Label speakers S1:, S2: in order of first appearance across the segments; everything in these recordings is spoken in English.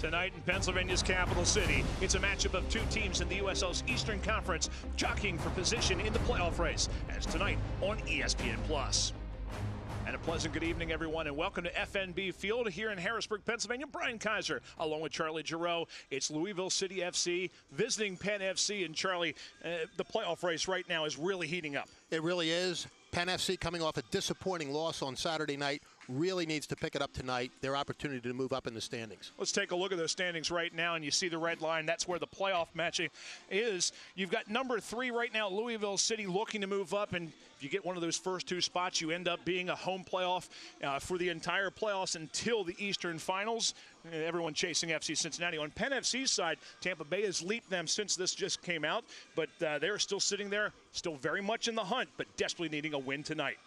S1: Tonight in Pennsylvania's capital city, it's a matchup of two teams in the USL's Eastern Conference jockeying for position in the playoff race, as tonight on ESPN+. And a pleasant good evening, everyone, and welcome to FNB Field here in Harrisburg, Pennsylvania. Brian Kaiser, along with Charlie Giroux. It's Louisville City FC visiting Penn FC. And Charlie, the playoff race right now is really heating up.
S2: It really is. Penn FC coming off a disappointing loss on Saturday night. Really needs to pick it up tonight, their opportunity to move up in the standings.
S1: Let's take a look at those standings right now, and you see the red line. That's where the playoff matching is. You've got number 3 right now, Louisville City, looking to move up, and if you get one of those first 2 spots, you end up being a home playoff for the entire playoffs until the Eastern Finals. Everyone chasing FC Cincinnati. On Penn FC's side, Tampa Bay has leaped them since this just came out, but they're still sitting there, still very much in the hunt, but desperately needing a win tonight.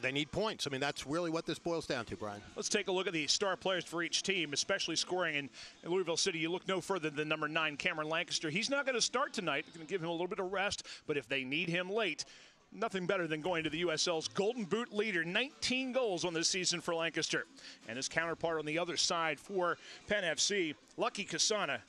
S2: They need points. I mean, that's really what this boils down to, Brian.
S1: Let's take a look at the star players for each team, especially scoring in Louisville City. You look no further than number 9, Cameron Lancaster. He's not going to start tonight. Going to give him a little bit of rest, but if they need him late, nothing better than going to the USL's Golden Boot leader. 19 goals on this season for Lancaster. And his counterpart on the other side for Penn FC, Lucky Kasana.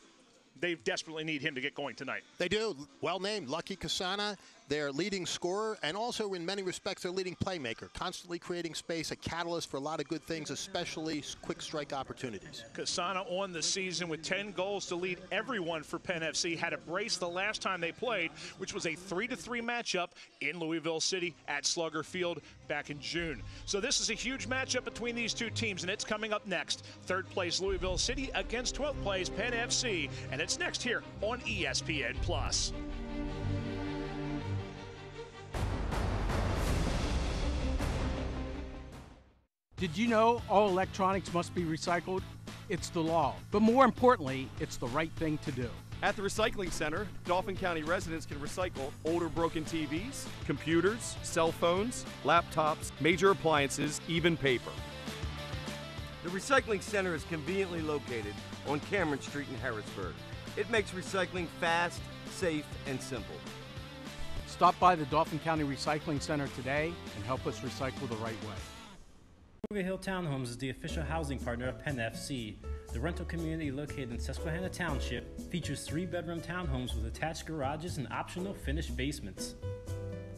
S1: They desperately need him to get going tonight.
S2: They do. Well named, Lucky Kasana, their leading scorer, and also in many respects their leading playmaker, constantly creating space, a catalyst for a lot of good things, especially quick strike opportunities.
S1: Kasana on the season with 10 goals to lead everyone for Penn FC. Had a brace the last time they played, which was a 3-3 matchup in Louisville City at Slugger Field back in June. So this is a huge matchup between these two teams, and it's coming up next. 3rd place Louisville City against 12th place Penn FC, and it's next here on ESPN+.
S3: Did you know all electronics must be recycled? It's the law, but more importantly, it's the right thing to do.
S4: At the Recycling Center, Dauphin County residents can recycle older broken TVs, computers, cell phones, laptops, major appliances, even paper.
S5: The Recycling Center is conveniently located on Cameron Street in Harrisburg. It makes recycling fast, safe, and simple.
S3: Stop by the Dauphin County Recycling Center today and help us recycle the right way.
S6: Crooked Hill Townhomes is the official housing partner of Penn FC. The rental community located in Susquehanna Township features 3-bedroom townhomes with attached garages and optional finished basements.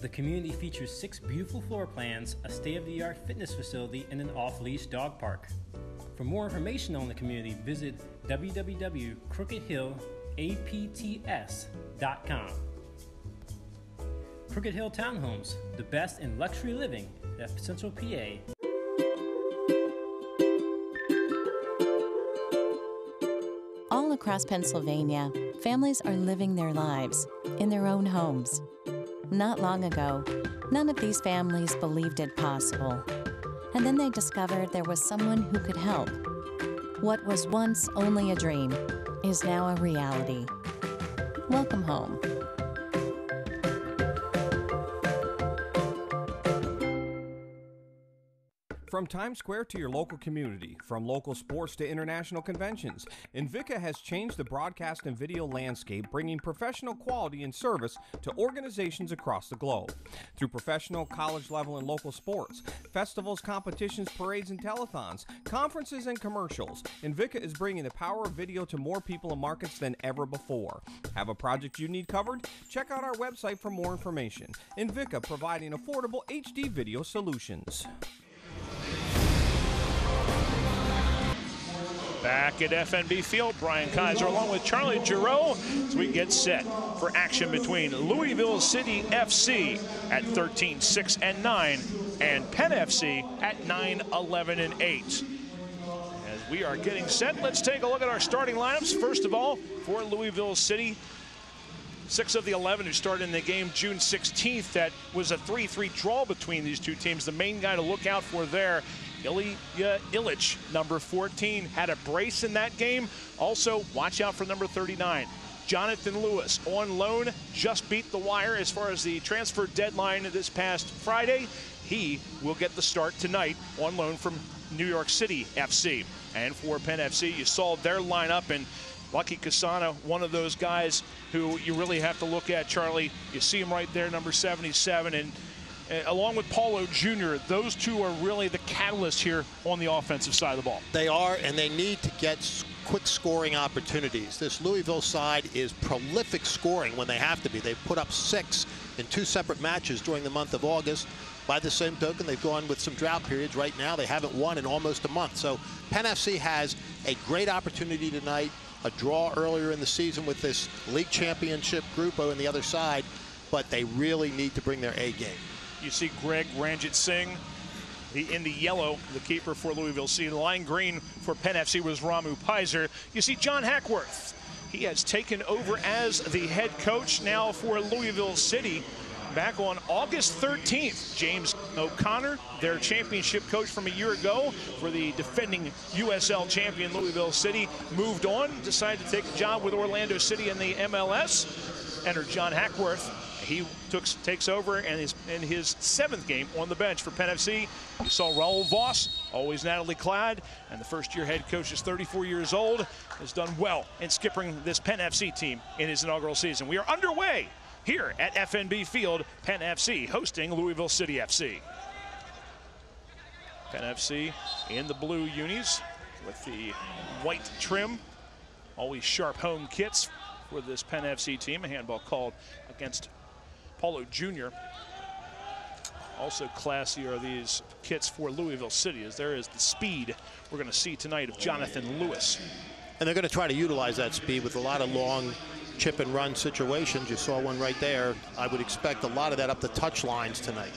S6: The community features 6 beautiful floor plans, a state-of-the-art fitness facility, and an off-leash dog park. For more information on the community, visit www.crookedhillapts.com. Crooked Hill Townhomes, the best in luxury living at Central PA.
S7: All across Pennsylvania, families are living their lives in their own homes. Not long ago, none of these families believed it possible. And then they discovered there was someone who could help. What was once only a dream is now a reality. Welcome home.
S8: From Times Square to your local community, from local sports to international conventions, Invika has changed the broadcast and video landscape, bringing professional quality and service to organizations across the globe. Through professional, college level, and local sports, festivals, competitions, parades, and telethons, conferences, and commercials, Invika is bringing the power of video to more people and markets than ever before. Have a project you need covered? Check out our website for more information. Invika, providing affordable HD video solutions.
S1: Back at FNB Field, Brian Kaiser along with Charlie Giroux as we get set for action between Louisville City FC at 13-6-9 and Penn FC at 9-11-8. As we are getting set, let's take a look at our starting lineups. First of all, for Louisville City, 6 of the 11 who started in the game June 16th. That was a 3-3 draw between these two teams. The main guy to look out for there, Ilya Illich, number 14, had a brace in that game. Also, watch out for number 39. Jonathan Lewis on loan, just beat the wire as far as the transfer deadline this past Friday. He will get the start tonight on loan from New York City FC. And for Penn FC, you saw their lineup, and Lucky Kasana, one of those guys who you really have to look at, Charlie. You see him right there, number 77, and along with Paulo Jr., those two are really the catalysts here on the offensive side of the ball.
S2: They are, and they need to get quick scoring opportunities. This Louisville side is prolific scoring when they have to be. They've put up 6 in 2 separate matches during the month of August. By the same token, they've gone with some drought periods. Right now, they haven't won in almost a month. So Penn FC has a great opportunity tonight, a draw earlier in the season with this league championship group on the other side, but they really need to bring their A game.
S1: You see Greg Ranjit Singh in the yellow, the keeper for Louisville City. The line green for Penn FC was Ramu Pizer. You see John Hackworth. He has taken over as the head coach now for Louisville City. Back on August 13th, James O'Connor, their championship coach from a year ago for the defending USL champion Louisville City, moved on, decided to take a job with Orlando City in the MLS. Enter John Hackworth. He takes over and is in his 7th game on the bench for Penn FC. You saw Raul Voss, always Natalie clad, and the first-year head coach is 34 years old, has done well in skippering this Penn FC team in his inaugural season. We are underway here at FNB Field, Penn FC hosting Louisville City FC. Penn FC in the blue unis with the white trim. Always sharp home kits for this Penn FC team. A handball called against Paulo Jr. Also classy are these kits for Louisville City, as there is the speed we're going to see tonight of Jonathan Lewis.
S2: And they're going to try to utilize that speed with a lot of long chip and run situations. You saw one right there. I would expect a lot of that up the touch lines tonight.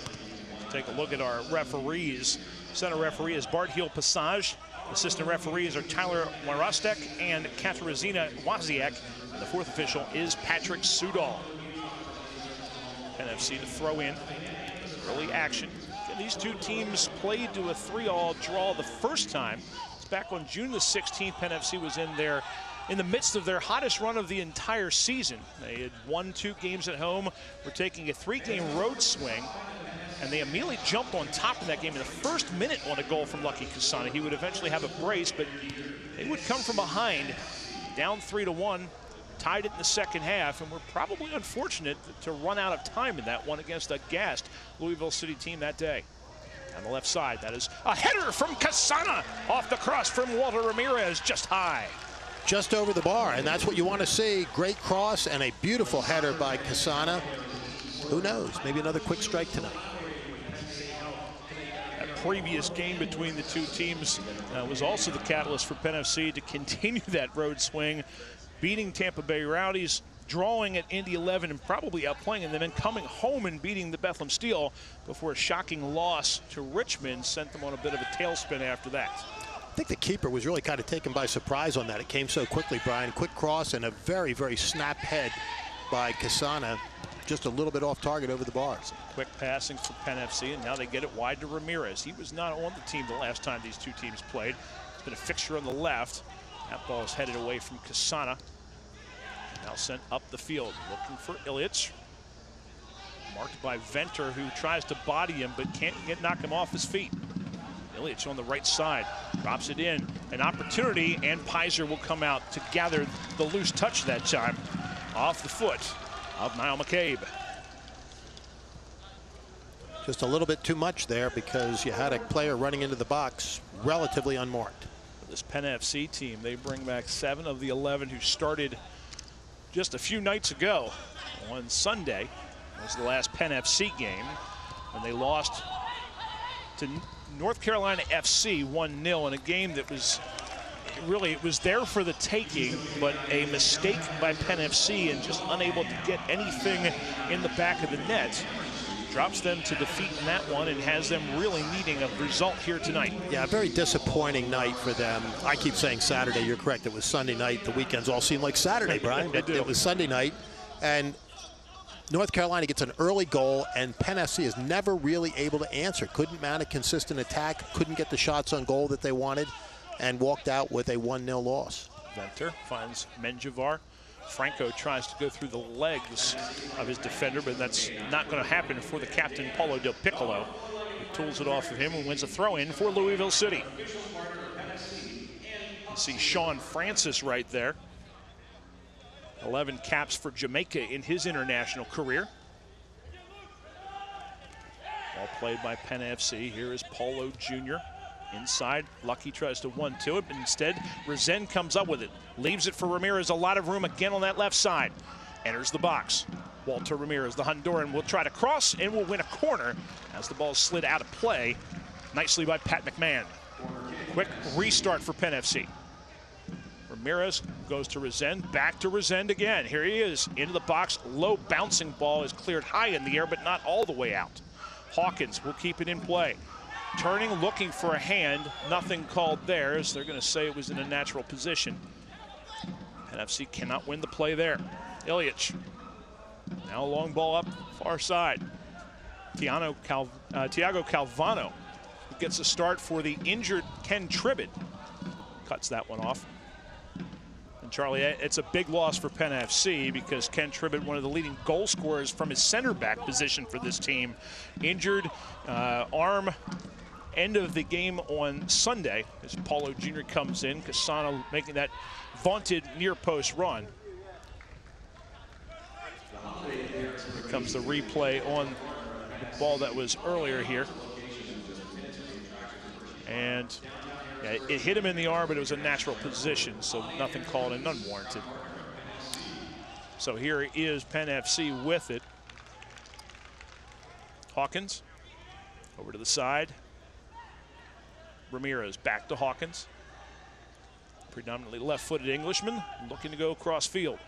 S1: Take a look at our referees. Center referee is Bart Heel Passage. Assistant referees are Tyler Warostek and Katarzyna Wozniak. And the 4th official is Patrick Sudol. Penn FC to throw in. Early action. And these two teams played to a 3-all draw the first time. It's back on June the 16th. Penn FC was in the midst of their hottest run of the entire season. They had won 2 games at home. Were taking a 3-game road swing. And they immediately jumped on top of that game in the first minute on a goal from Lucky Kasana. He would eventually have a brace, but they would come from behind, down 3-1, tied it in the second half, and were probably unfortunate to run out of time in that one against a gassed Louisville City team that day. On the left side, that is a header from Kasana off the cross from Walter Ramirez, just high.
S2: Just over the bar, and that's what you want to see. Great cross and a beautiful header by Kasana. Who knows, maybe another quick strike tonight.
S1: Previous game between the two teams was also the catalyst for Penn FC to continue that road swing, beating Tampa Bay Rowdies, drawing at Indy 11 and probably outplaying, and then coming home and beating the Bethlehem Steel before a shocking loss to Richmond sent them on a bit of a tailspin after that.
S2: I think the keeper was really kind of taken by surprise on that. It came so quickly, Brian. Quick cross and a very, very snap head by Kasana. Just a little bit off target over the bars.
S1: Quick passing for Penn FC, and now they get it wide to Ramirez. He was not on the team the last time these two teams played. It's been a fixture on the left. That ball is headed away from Kasana. Now sent up the field, looking for Ilyich. Marked by Venter, who tries to body him, but can't knock him off his feet. Ilyich on the right side, drops it in. An opportunity, and Pizer will come out to gather the loose touch that time. Off the foot of Niall McCabe.
S2: Just a little bit too much there because you had a player running into the box relatively unmarked.
S1: This Penn FC team, they bring back 7 of the 11 who started just a few nights ago. On Sunday was the last Penn FC game, and they lost to North Carolina FC 1-0 in a game that was really, it was there for the taking, but a mistake by Penn FC and just unable to get anything in the back of the net drops them to defeat in that one and has them really needing a result here tonight.
S2: Yeah, a very disappointing night for them. I keep saying Saturday. You're correct. It was Sunday night. The weekends all seem like Saturday, Brian. But it was Sunday night, and North Carolina gets an early goal, and Penn FC is never really able to answer. Couldn't mount a consistent attack, couldn't get the shots on goal that they wanted, and walked out with a 1-0 loss.
S1: Venter finds Menjivar. Franco tries to go through the legs of his defender, but that's not going to happen for the captain, Paulo Del Piccolo. He tools it off of him and wins a throw-in for Louisville City. You see Sean Francis right there. 11 caps for Jamaica in his international career. Ball played by Penn FC. Here is Paulo Jr. Inside, Lucky tries to 1-2 it, but instead Resend comes up with it. Leaves it for Ramirez, a lot of room again on that left side. Enters the box. Walter Ramirez, the Honduran, will try to cross and will win a corner as the ball slid out of play. Nicely by Pat McMahon. Quick restart for Penn FC. Ramirez goes to Resend, back to Resend again. Here he is, into the box. Low bouncing ball is cleared high in the air, but not all the way out. Hawkins will keep it in play. Turning, looking for a hand. Nothing called there, as they're going to say it was in a natural position. Penn FC cannot win the play there. Ilyich. Now a long ball up far side. Tiago Calvano, who gets a start for the injured Ken Tribbett. Cuts that one off. And Charlie, it's a big loss for Penn FC because Ken Tribbett, one of the leading goal scorers from his center back position for this team, injured, arm. End of the game on Sunday as Paulo Jr. comes in. Casano making that vaunted near post run. Here comes the replay on the ball that was earlier here. And yeah, it hit him in the arm, but it was a natural position, so nothing called and none warranted. So here is Penn FC with it. Hawkins over to the side. Ramirez back to Hawkins. Predominantly left-footed Englishman looking to go across field.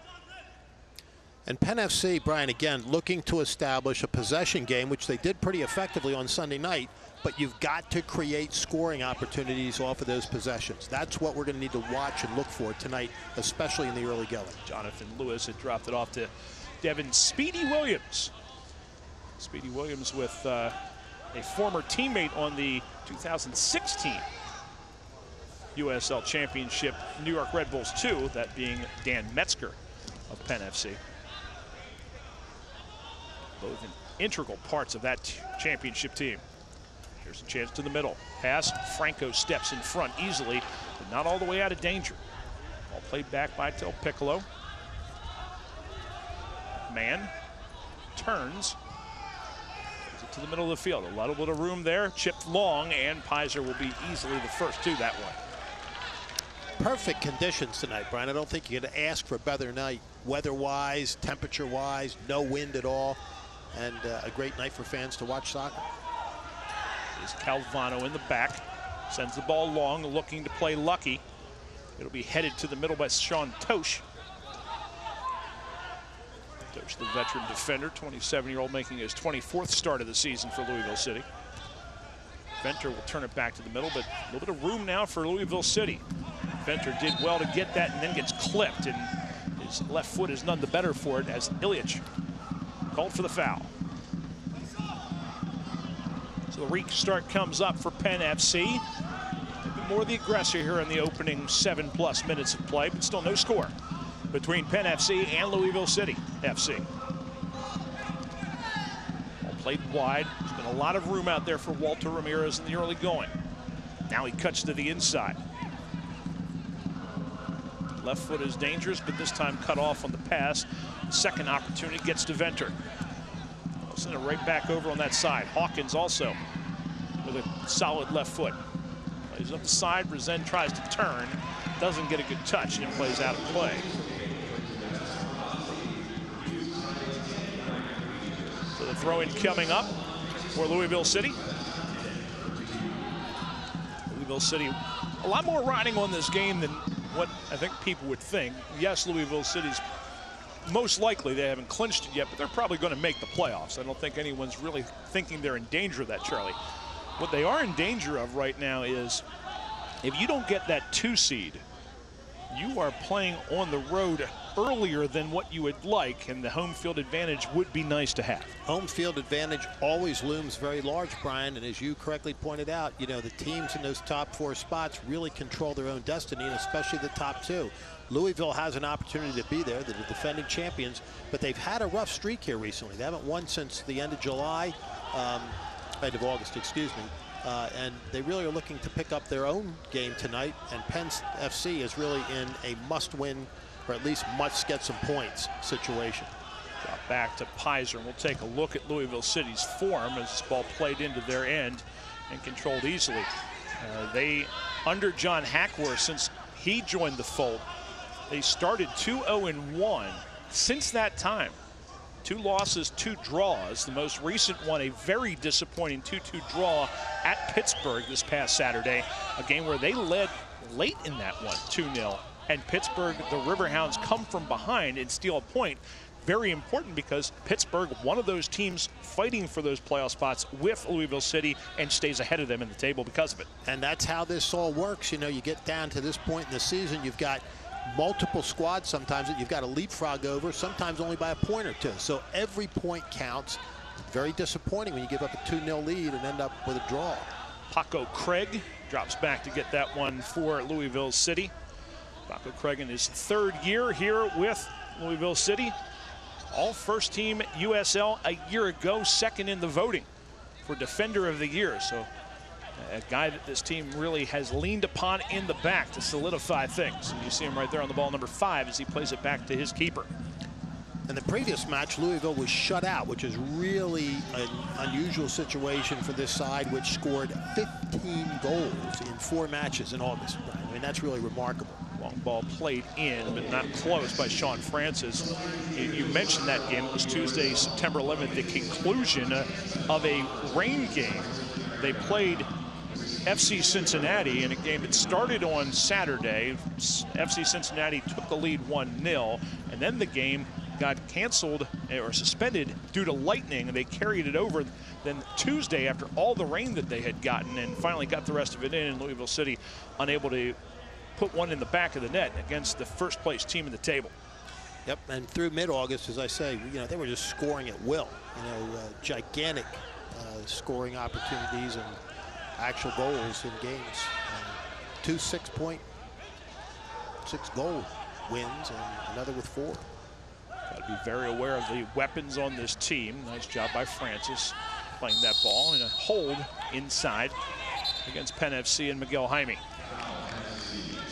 S2: And Penn FC, Brian, again, looking to establish a possession game, which they did pretty effectively on Sunday night, but you've got to create scoring opportunities off of those possessions. That's what we're going to need to watch and look for tonight, especially in the early going.
S1: Jonathan Lewis had dropped it off to Devin Speedy Williams. Speedy Williams with a former teammate on the 2016 USL Championship, New York Red Bulls 2, that being Dan Metzger of Penn FC. Both integral parts of that championship team. Here's a chance to the middle. Pass, Franco steps in front easily, but not all the way out of danger. Ball played back by Del Piccolo. Man turns. To the middle of the field. A little bit of room there, chipped long, and Pizer will be easily the first to that one.
S2: Perfect conditions tonight, Brian. I don't think you're going to ask for a better night, weather-wise, temperature-wise, no wind at all, and a great night for fans to watch soccer.
S1: Is Calvano in the back, sends the ball long, looking to play Lucky. It'll be headed to the middle by Sean Tosh. Tosh, the veteran defender, 27-year-old, making his 24th start of the season for Louisville City. Venter will turn it back to the middle, but a little bit of room now for Louisville City. Venter did well to get that and then gets clipped, and his left foot is none the better for it as Ilyich called for the foul. So the restart comes up for Penn FC. Maybe more the aggressor here in the opening 7+ minutes of play, but still no score between Penn FC and Louisville City FC. Ball played wide. There's been a lot of room out there for Walter Ramirez in the early going. Now he cuts to the inside. Left foot is dangerous, but this time cut off on the pass. Second opportunity gets to Venter. I'll send it right back over on that side. Hawkins also with a solid left foot. Plays up the side. Resend tries to turn. Doesn't get a good touch, and it plays out of play. So the throw-in coming up for Louisville City. Louisville City, a lot more riding on this game than what I think people would think. Yes, Louisville City's most likely, they haven't clinched it yet, but they're probably going to make the playoffs. I don't think anyone's really thinking they're in danger of that, Charlie. What they are in danger of right now is if you don't get that 2 seed, you are playing on the road earlier than what you would like, and the home field advantage would be nice to have.
S2: Home field advantage always looms very large, Brian, and as you correctly pointed out, you know, the teams in those top 4 spots really control their own destiny, and especially the top 2. Louisville has an opportunity to be there. They're the defending champions, but they've had a rough streak here recently. They haven't won since the end of July, end of August, excuse me. And they really are looking to pick up their own game tonight, and Penn FC is really in a must-win, or at least must get some points situation.
S1: Drop back to Pizer. And we'll take a look at Louisville City's form as this ball played into their end and controlled easily. They, under John Hackworth, since he joined the fold, they started 2-0-1. Since that time, 2 losses, 2 draws. The most recent one, a very disappointing 2-2 draw at Pittsburgh this past Saturday, a game where they led late in that one, 2-0. And Pittsburgh, the Riverhounds, come from behind and steal a point. Very important because Pittsburgh, one of those teams fighting for those playoff spots with Louisville City, and stays ahead of them in the table because of it.
S2: And that's how this all works. You know, you get down to this point in the season, you've got multiple squads sometimes that you've got to leapfrog over, sometimes only by a point or two. So every point counts. Very disappointing when you give up a 2-0 lead and end up with a draw.
S1: Paco Craig drops back to get that one for Louisville City. Paco Craig in his 3rd year here with Louisville City. All first team USL a year ago, 2nd in the voting for Defender of the Year. So a guy that this team really has leaned upon in the back to solidify things. And you see him right there on the ball, number 5, as he plays it back to his keeper.
S2: In the previous match, Louisville was shut out, which is really an unusual situation for this side, which scored 15 goals in 4 matches in August. I mean, that's really remarkable.
S1: Long ball played in, but not close by Sean Francis. You mentioned that game. It was Tuesday, September 11th, the conclusion of a rain game. They played FC Cincinnati in a game that started on Saturday. FC Cincinnati took the lead 1-0, and then the game got canceled or suspended due to lightning, and they carried it over then Tuesday after all the rain that they had gotten, and finally got the rest of it in, and Louisville City unable to put one in the back of the net against the first place team in the table.
S2: Yep, and through mid-August, as I say, you know, they were just scoring at will. You know, gigantic scoring opportunities and actual goals in games. 2 6-goal wins and another with 4.
S1: Got to be very aware of the weapons on this team. Nice job by Francis playing that ball in a hold inside against Penn FC and Miguel Jaime.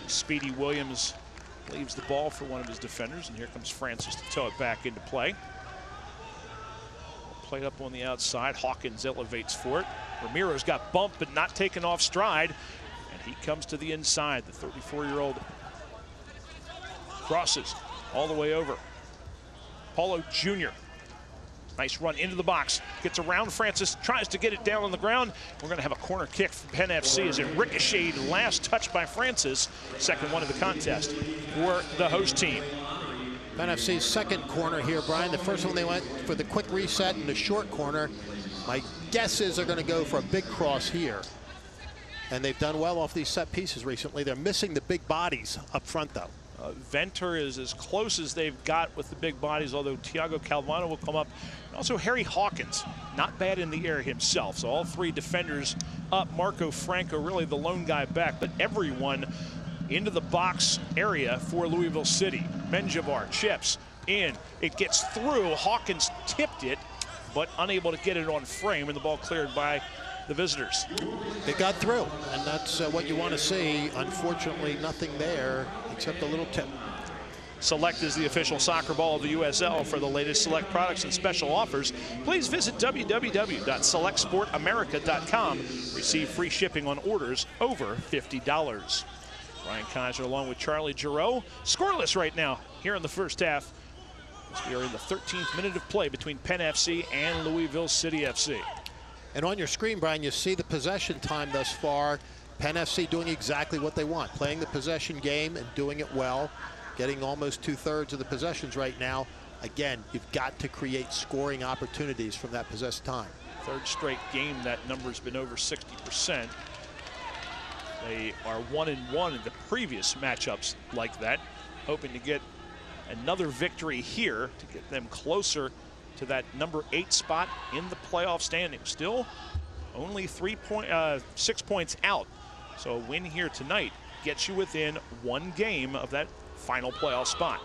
S1: Speedy Williams leaves the ball for one of his defenders, and here comes Francis to tow it back into play. Played up on the outside. Hawkins elevates for it. Ramiro's got bumped but not taken off stride, and he comes to the inside. The 34-year-old crosses all the way over. Paulo Jr. Nice run into the box. Gets around Francis, tries to get it down on the ground. We're going to have a corner kick from Penn FC as it ricocheted. Last touch by Francis. Second one of the contest for the host team.
S2: Penn FC's second corner here, Brian. The first one they went for the quick reset in the short corner. My guess is they're going to go for a big cross here. And they've done well off these set pieces recently. They're missing the big bodies up front, though.
S1: Venter is as close as they've got with the big bodies, although Thiago Calvano will come up. And also Harry Hawkins, not bad in the air himself. So all 3 defenders up. Marco Franco, really the lone guy back, but everyone into the box area for Louisville City. Menjivar chips in. It gets through. Hawkins tipped it, but unable to get it on frame, and the ball cleared by the visitors.
S2: It got through, and that's what you want to see. Unfortunately, nothing there except a little tip.
S1: Select is the official soccer ball of the USL. For the latest Select products and special offers, please visit www.selectsportamerica.com. Receive free shipping on orders over $50. Brian Kaiser along with Charlie Giroux. Scoreless right now here in the first half, as we are in the 13th minute of play between Penn FC and Louisville City FC.
S2: And on your screen, Brian, you see the possession time thus far. Penn FC doing exactly what they want, playing the possession game and doing it well, getting almost 2/3 of the possessions right now. Again, you've got to create scoring opportunities from that possessed time.
S1: 3rd straight game that number's been over 60%. They are 1-1 in the previous matchups like that, hoping to get another victory here to get them closer to that number 8 spot in the playoff standings. Still only 6 points out. So a win here tonight gets you within 1 game of that final playoff spot.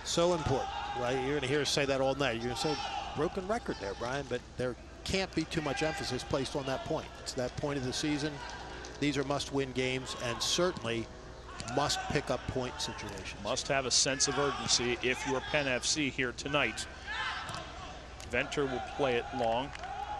S2: So important, right? You're going to hear us say that all night. You're going to say broken record there, Brian, but there can't be too much emphasis placed on that point. It's that point of the season. These are must-win games, and certainly must pick up point situations.
S1: Must have a sense of urgency if you're Penn FC here tonight. Venter will play it long.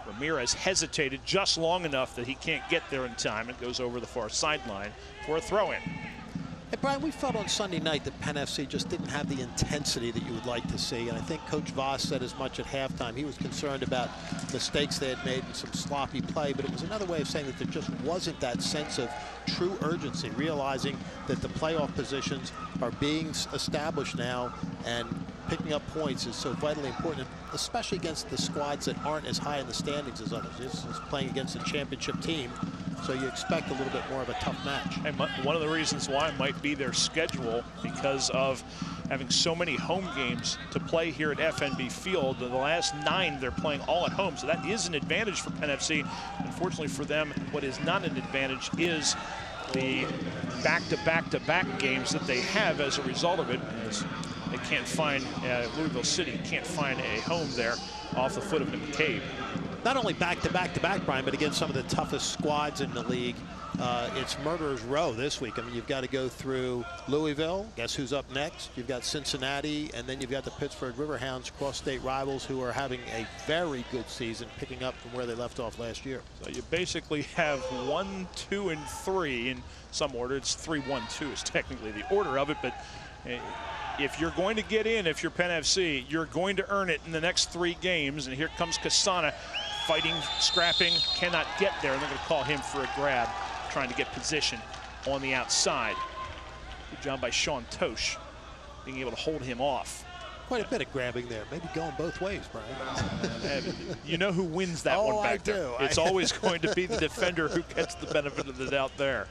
S1: Ramirez hesitated just long enough that he can't get there in time. It goes over the far sideline for a throw-in.
S2: Hey, Brian, we felt on Sunday night that Penn FC just didn't have the intensity that you would like to see, and I think Coach Voss said as much at halftime. He was concerned about mistakes they had made and some sloppy play, but it was another way of saying that there just wasn't that sense of true urgency, realizing that the playoff positions are being established now, and picking up points is so vitally important, especially against the squads that aren't as high in the standings as others. This is playing against a championship team, so you expect a little bit more of a tough match.
S1: And one of the reasons why might be their schedule, because of having so many home games to play here at FNB Field. The last 9 they're playing all at home, so that is an advantage for Penn FC. Unfortunately for them, what is not an advantage is the back-to-back-to-back games that they have as a result of it. They can't find, Louisville City can't find a home there off the foot of McCabe.
S2: Not only back-to-back-to-back, Brian, but against some of the toughest squads in the league. It's murderer's row this week. I mean, you've got to go through Louisville. Guess who's up next? You've got Cincinnati, and then you've got the Pittsburgh Riverhounds, cross-state rivals, who are having a very good season, picking up from where they left off last year.
S1: So you basically have 1, 2, and 3 in some order. It's 3, 1, 2 is technically the order of it, but if you're going to get in, if you're Penn FC, you're going to earn it in the next 3 games. And here comes Kasana, fighting, scrapping, cannot get there. And they're going to call him for a grab, trying to get position on the outside. Good job by Sean Tosh, being able to hold him off.
S2: Quite a bit of grabbing there, maybe going both ways, Brian.
S1: You know who wins that one back there. It's always going to be the defender who gets the benefit of the doubt there.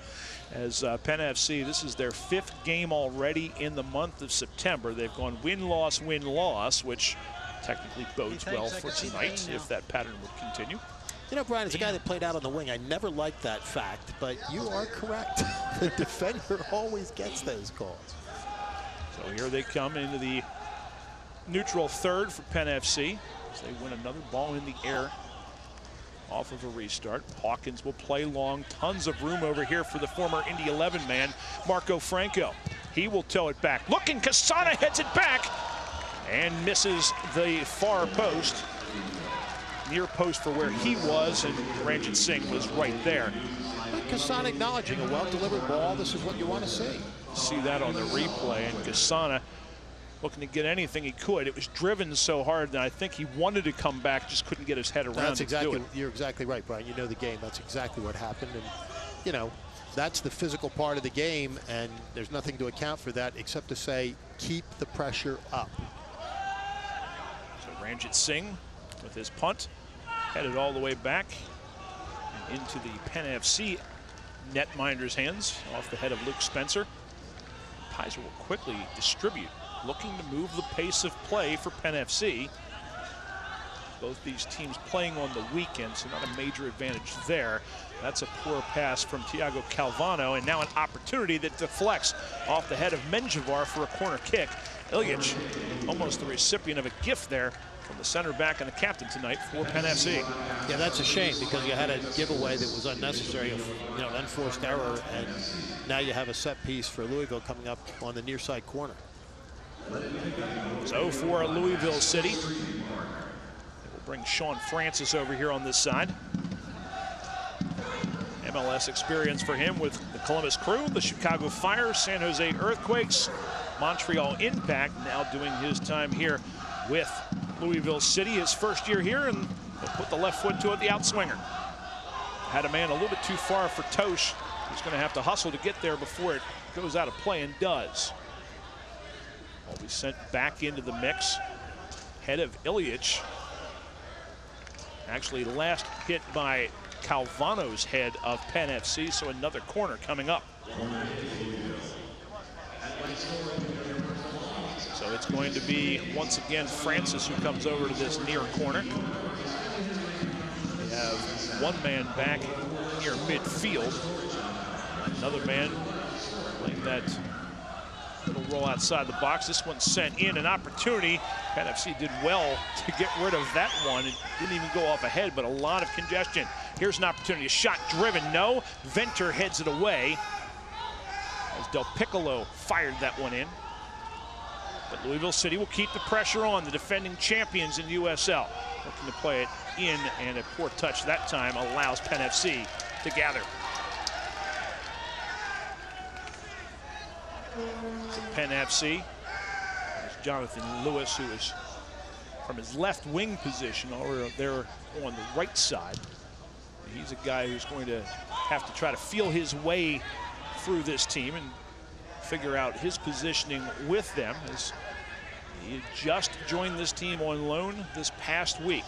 S1: As Penn FC, this is their 5th game already in the month of September. They've gone win-loss, win-loss, which technically bodes well for tonight if that pattern would continue.
S2: You know, Brian, as a guy that played out on the wing, I never liked that fact, but you are correct. The defender always gets those calls.
S1: So here they come into the neutral third for Penn FC as they win another ball in the air off of a restart. Hawkins will play long. Tons of room over here for the former Indy 11 man, Marco Franco. He will tow it back. Looking, Kasana heads it back and misses the far post. Near post for where he was, and Ranjit Singh was right there.
S2: Kasana acknowledging a well-delivered ball. This is what you want to see.
S1: See that on the replay, and Kasana looking to get anything he could. It was driven so hard that I think he wanted to come back, just couldn't get his head around
S2: That's exactly,
S1: to do it.
S2: You're exactly right, Brian. You know the game. That's exactly what happened. And, you know, that's the physical part of the game, and there's nothing to account for that except to say, keep the pressure up.
S1: So Ranjit Singh with his punt, headed all the way back and into the Penn FC netminder's hands off the head of Luke Spencer. Pizer will quickly distribute, looking to move the pace of play for Penn FC. Both these teams playing on the weekend, so not a major advantage there. That's a poor pass from Thiago Calvano, and now an opportunity that deflects off the head of Menjivar for a corner kick. Ilyich, almost the recipient of a gift there from the center back and the captain tonight for Penn FC.
S2: Yeah, that's a shame because you had a giveaway that was unnecessary, an unforced error, and now you have a set piece for Louisville coming up on the near side corner.
S1: So for Louisville City, we'll bring Sean Francis over here on this side. MLS experience for him with the Columbus Crew, the Chicago Fire, San Jose Earthquakes, Montreal Impact, now doing his time here with Louisville City, his first year here, and he'll put the left foot to it, the outswinger. Had a man a little bit too far for Tosh. He's going to have to hustle to get there before it goes out of play, and does. Will be sent back into the mix. Head of Ilyich. Actually last hit by Calvano's head of Penn FC, so another corner coming up. So it's going to be, once again, Francis who comes over to this near corner. We have one man back near midfield. Another man playing that little roll outside the box. This one's sent in, an opportunity. Penn FC did well to get rid of that one. It didn't even go off ahead, but a lot of congestion. Here's an opportunity, a shot driven, no. Venter heads it away as Del Piccolo fired that one in. But Louisville City will keep the pressure on, the defending champions in USL. Looking to play it in, and a poor touch that time allows Penn FC to gather. So Penn FC, there's Jonathan Lewis, who is from his left wing position over there on the right side. He's a guy who's going to have to try to feel his way through this team and figure out his positioning with them, as he just joined this team on loan this past week.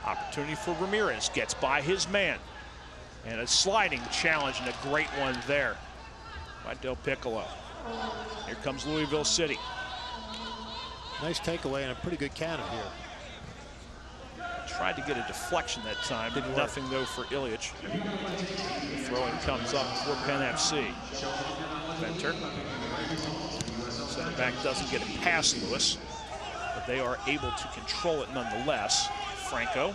S1: Opportunity for Ramirez, gets by his man, and a sliding challenge, and a great one there by Del Piccolo. Here comes Louisville City.
S2: Nice takeaway and a pretty good counter here.
S1: Tried to get a deflection that time, did nothing though for Ilyich. The throwing comes up for Penn FC. Venter. Center back doesn't get it past Lewis, but they are able to control it nonetheless. Franco.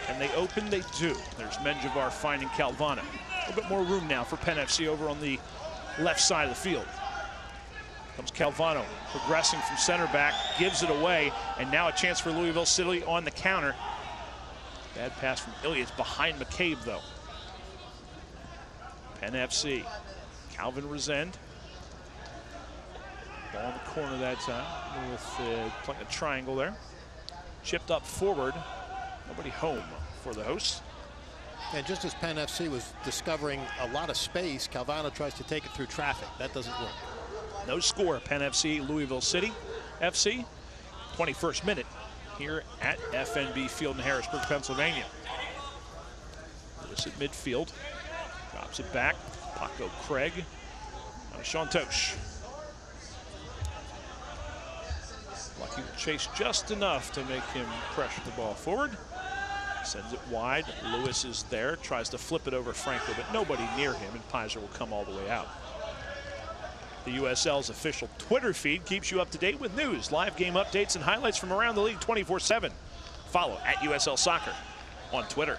S1: Can they open? They do. There's Menjivar finding Calvano. A little bit more room now for Penn FC over on the left side of the field. Comes Calvano, progressing from center back, gives it away, and now a chance for Louisville City on the counter. Bad pass from Ilyich behind McCabe, though. Penn FC, Calvin Resend. Ball in the corner that time, with playing a triangle there. Chipped up forward, nobody home for the hosts.
S2: And just as Penn FC was discovering a lot of space, Calvano tries to take it through traffic. That doesn't work.
S1: No score, Penn FC, Louisville City FC. 21st minute here at FNB Field in Harrisburg, Pennsylvania. Lewis at midfield, drops it back. Paco Craig, now Sean Tosh. Lucky will chase just enough to make him pressure the ball forward. Sends it wide. Lewis is there, tries to flip it over Franco, but nobody near him, and Pizer will come all the way out. The USL's official Twitter feed keeps you up to date with news, live game updates, and highlights from around the league 24/7. Follow at USL Soccer on Twitter.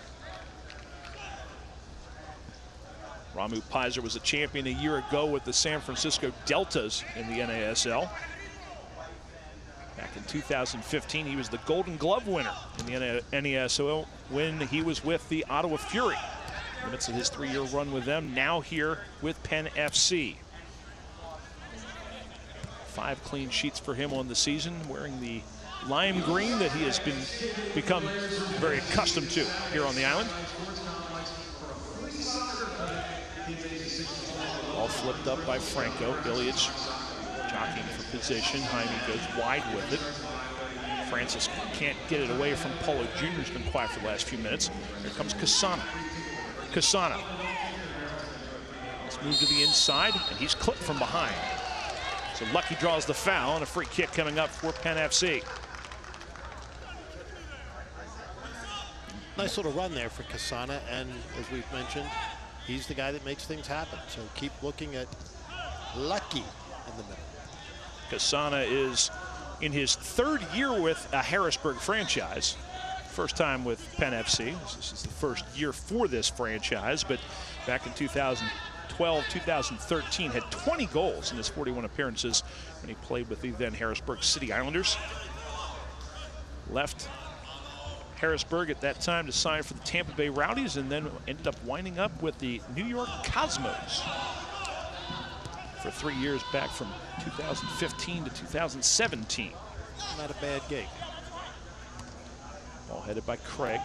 S1: Ramu Pizer was a champion a year ago with the San Francisco Deltas in the NASL. Back in 2015, he was the Golden Glove winner in the NASL when he was with the Ottawa Fury. In the midst of his 3-year run with them, now here with Penn FC. 5 clean sheets for him on the season, wearing the lime green that he has become very accustomed to here on the island. Ball flipped up by Franco. Ilyich jockeying for position. Jaime goes wide with it. Francis can't get it away from Polo Jr., who's been quiet for the last few minutes. Here comes Casana. Casana. Let's move to the inside, and he's clipped from behind. So Lucky draws the foul, and a free kick coming up for Penn FC.
S2: Nice little run there for Casana, and as we've mentioned, he's the guy that makes things happen. So keep looking at Lucky in the middle.
S1: Casana is in his 3rd year with a Harrisburg franchise. First time with Penn FC. This is the first year for this franchise, but back in 2012, 2013, had 20 goals in his 41 appearances when he played with the then Harrisburg City Islanders. Left Harrisburg at that time to sign for the Tampa Bay Rowdies, and then ended up winding up with the New York Cosmos for 3 years back from 2015 to 2017.
S2: Not a bad gig.
S1: Ball headed by Craig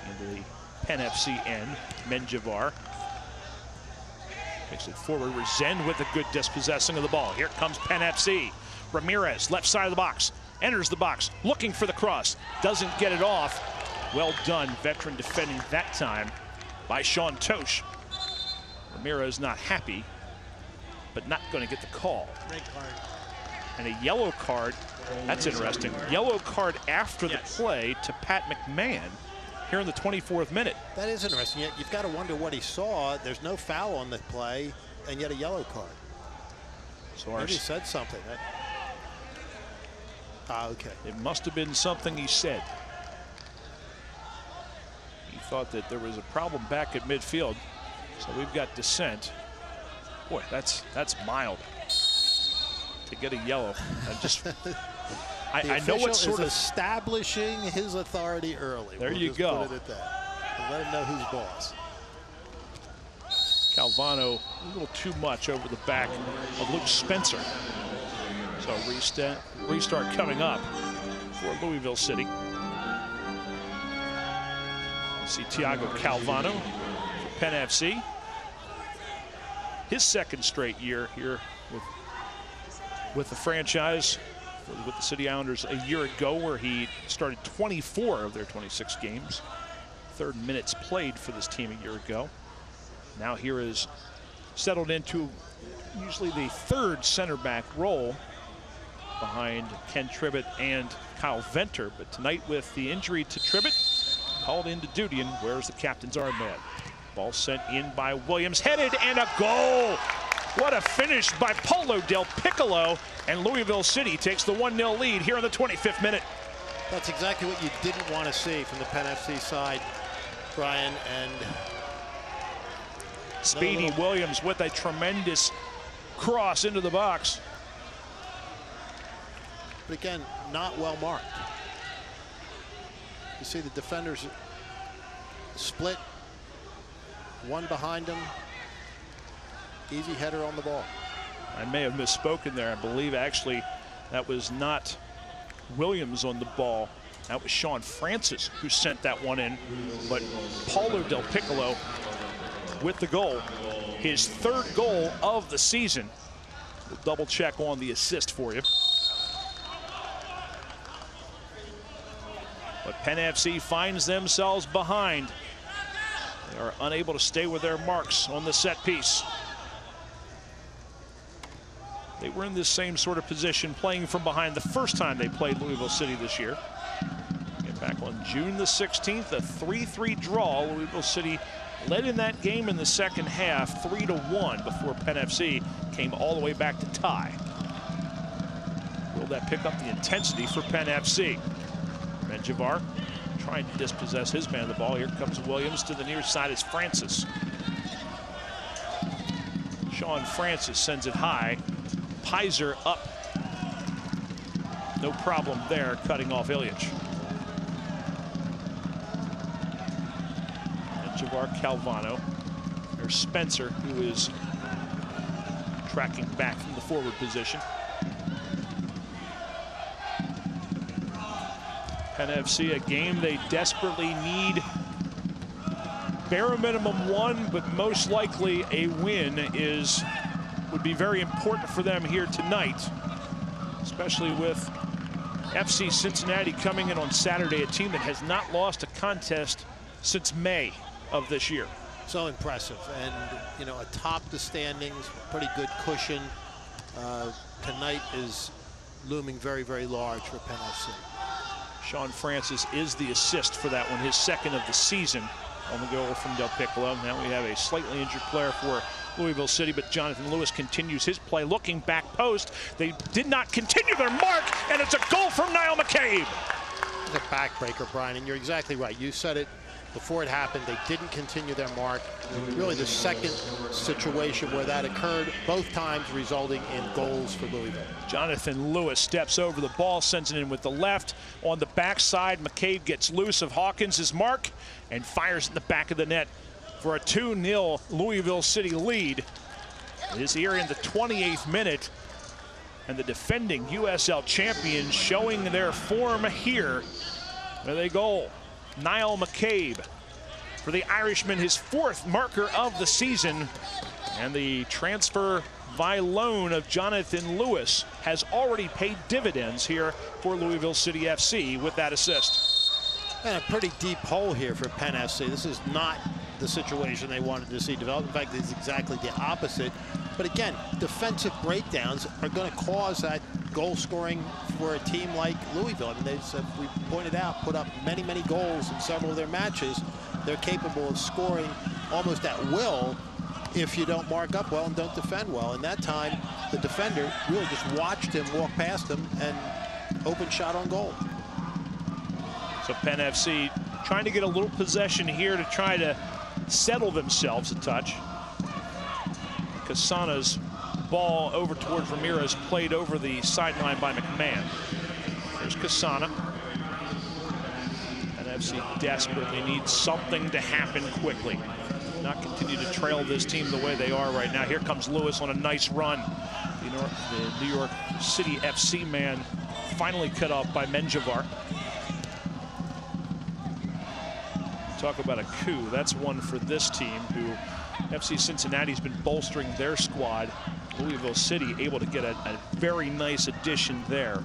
S1: into the Penn FC end. Menjivar takes it forward. Resend with a good dispossessing of the ball. Here comes Penn FC. Ramirez, left side of the box, enters the box, looking for the cross. Doesn't get it off. Well done, veteran defending that time by Sean Tosh. Ramirez not happy, but not going to get the call.
S9: Red card.
S1: And a yellow card. That's interesting. Yellow card after the play to Pat McMahon here in the 24th minute.
S2: That is interesting. You've got to wonder what he saw. There's no foul on the play, and yet a yellow card.
S1: So
S2: maybe he said something. Okay.
S1: It must have been something he said. He thought that there was a problem back at midfield. So we've got dissent. Boy, that's mild. to get a yellow. I
S2: The
S1: know what
S2: official
S1: sort
S2: is
S1: of
S2: establishing his authority early.
S1: There
S2: We'll
S1: you
S2: just
S1: go.
S2: Put it at that. And let him know who's boss.
S1: Calvano a little too much over the back of Luke Spencer. So restart coming up for Louisville City. You see Thiago Calvano for Penn FC. His second straight year here with the franchise, with the City Islanders a year ago, where he started 24 of their 26 games. Third minutes played for this team a year ago. Now here is settled into usually the third center back role behind Ken Tribbett and Kyle Venter. But tonight, with the injury to Tribbett, called into duty and wears the captain's armband. Ball sent in by Williams, headed, and a goal. What a finish by Paulo Del Piccolo, and Louisville City takes the 1-0 lead here in the 25th minute.
S2: That's exactly what you didn't want to see from the Penn FC side, Brian. And
S1: Speedy Williams with a tremendous cross into the box.
S2: But again, not well marked. You see the defenders split, one behind him. Easy header on the ball.
S1: I may have misspoken there. I believe actually that was not Williams on the ball. That was Sean Francis who sent that one in. But Paulo Del Piccolo with the goal, his third goal of the season. We'll double check on the assist for you. But Penn FC finds themselves behind. They are unable to stay with their marks on the set piece. They were in this same sort of position, playing from behind the first time they played Louisville City this year. Get back on June the 16th, a 3-3 draw. Louisville City led in that game in the second half, 3-1, before Penn FC came all the way back to tie. Will that pick up the intensity for Penn FC? Menjivar trying to dispossess his man of the ball. Here comes Williams. To the near side is Francis. Sean Francis sends it high. Pizer up. No problem there, cutting off Ilyich. Menjivar, Calvano. There's Spencer, who is tracking back from the forward position. Penn FC, a game they desperately need. Bare minimum one, but most likely a win would be very important for them here tonight, especially with FC Cincinnati coming in on Saturday, a team that has not lost a contest since May of this year.
S2: So impressive, and you know, atop the standings, pretty good cushion. Tonight is looming very, very large for Penn FC.
S1: Sean Francis is the assist for that one, his second of the season on the goal from Del Piccolo. Now we have a slightly injured player for Louisville City, but Jonathan Lewis continues his play, looking back post. They did not continue their mark, and it's a goal from Niall McCabe.
S2: It's a backbreaker, Brian, and you're exactly right. You said it before it happened. They didn't continue their mark. Really the second situation where that occurred, both times resulting in goals for Louisville.
S1: Jonathan Lewis steps over the ball, sends it in with the left. On the backside, McCabe gets loose of Hawkins' mark and fires in the back of the net for a 2-0 Louisville City lead. It is here in the 28th minute, and the defending USL champions showing their form here with a goal. Niall McCabe, for the Irishman, his fourth marker of the season, and the transfer by loan of Jonathan Lewis has already paid dividends here for Louisville City FC with that assist.
S2: And a pretty deep hole here for Penn FC. This is not the situation they wanted to see develop. In fact, it's exactly the opposite. But again, defensive breakdowns are going to cause that goal scoring for a team like Louisville. I mean, they've, we pointed out, put up many, many goals in several of their matches. They're capable of scoring almost at will if you don't mark up well and don't defend well. And that time, the defender really just watched him walk past him and open shot on goal.
S1: So Penn FC trying to get a little possession here to try to settle themselves a touch. Casana's ball over towards Ramirez, played over the sideline by McMahon. There's Casana. And FC desperately needs something to happen quickly. Not continue to trail this team the way they are right now. Here comes Lewis on a nice run. The New York City FC man finally cut off by Menjivar. Talk about a coup. That's one for this team, who FC Cincinnati's been bolstering their squad. Louisville City able to get a very nice addition there.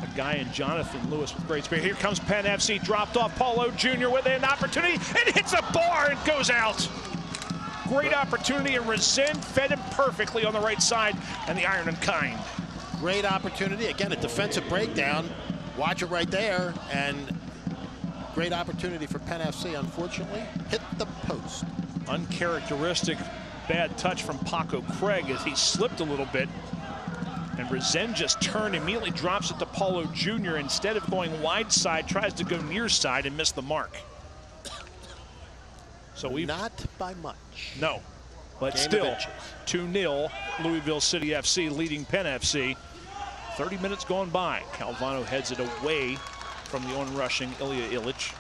S1: A guy in Jonathan Lewis with great speed. Here comes Penn FC, dropped off Paulo Jr. with an opportunity and hits a bar and goes out. Great opportunity, and Resend fed him perfectly on the right side, and the iron and kind.
S2: Great opportunity. Again, a defensive breakdown. Watch it right there, and great opportunity for Penn FC. Unfortunately, hit the post.
S1: Uncharacteristic bad touch from Paco Craig as he slipped a little bit. And Resend just turned, immediately drops it to Paulo Jr. Instead of going wide side, tries to go near side and miss the mark. So we
S2: not by much.
S1: No, but
S2: Game
S1: still 2-0 Louisville City FC leading Penn FC. 30 minutes gone by. Calvano heads it away from the onrushing Ilya Illich.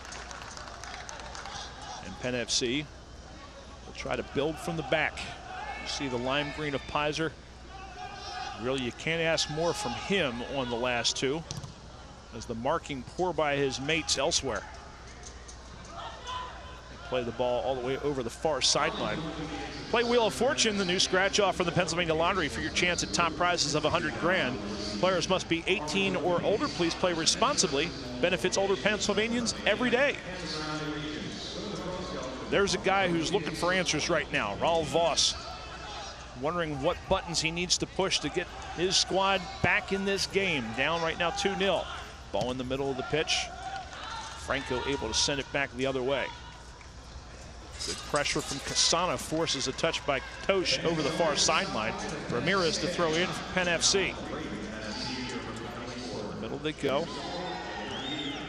S1: And Penn FC will try to build from the back. You see the lime green of Pizer. Really, you can't ask more from him on the last two, as the marking poor by his mates elsewhere. Play the ball all the way over the far sideline. Play Wheel of Fortune, the new scratch off from the Pennsylvania Lottery for your chance at top prizes of $100 grand. Players must be 18 or older. Please play responsibly. Benefits older Pennsylvanians every day. There's a guy who's looking for answers right now, Raul Voss, wondering what buttons he needs to push to get his squad back in this game. Down right now 2-0. Ball in the middle of the pitch. Franco able to send it back the other way. Good pressure from Casana forces a touch by Tosh over the far sideline. Ramirez to throw in for Penn FC. In the middle they go.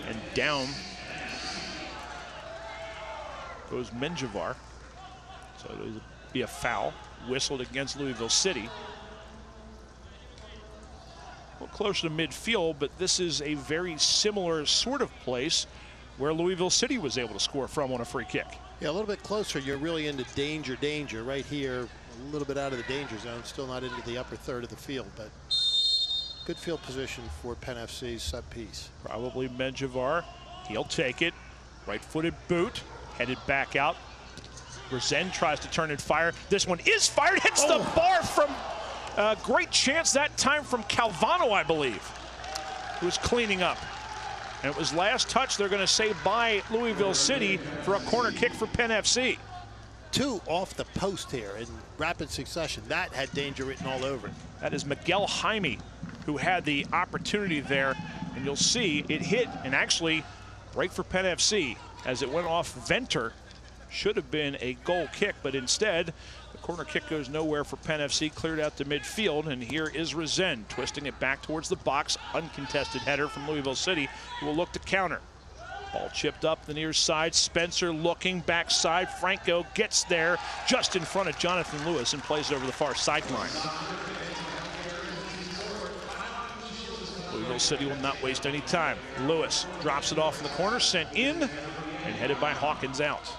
S1: And down goes Menjivar. So it'll be a foul. Whistled against Louisville City. A little closer to midfield, but this is a very similar sort of place where Louisville City was able to score from on a free kick.
S2: Yeah, a little bit closer. You're really into danger. Right here, a little bit out of the danger zone. Still not into the upper third of the field, but good field position for Penn FC's set piece.
S1: Probably Menjivar. He'll take it. Right-footed boot. Headed back out. Resend tries to turn and fire. This one is fired. Hits the bar from great chance that time from Calvano, I believe, who was cleaning up. And it was last touch, they're going to say, by Louisville City for a corner kick for Penn FC.
S2: Two off the post here in rapid succession. That had danger written all over it.
S1: That is Miguel Jaime, who had the opportunity there. And you'll see it hit, and actually right for Penn FC as it went off Venter. Should have been a goal kick, but instead the corner kick goes nowhere for Penn FC, cleared out to midfield, and here is Resend twisting it back towards the box. Uncontested header from Louisville City, who will look to counter. Ball chipped up the near side. Spencer looking backside. Franco gets there just in front of Jonathan Lewis and plays it over the far sideline. Louisville City will not waste any time. Lewis drops it off in the corner, sent in, and headed by Hawkins out.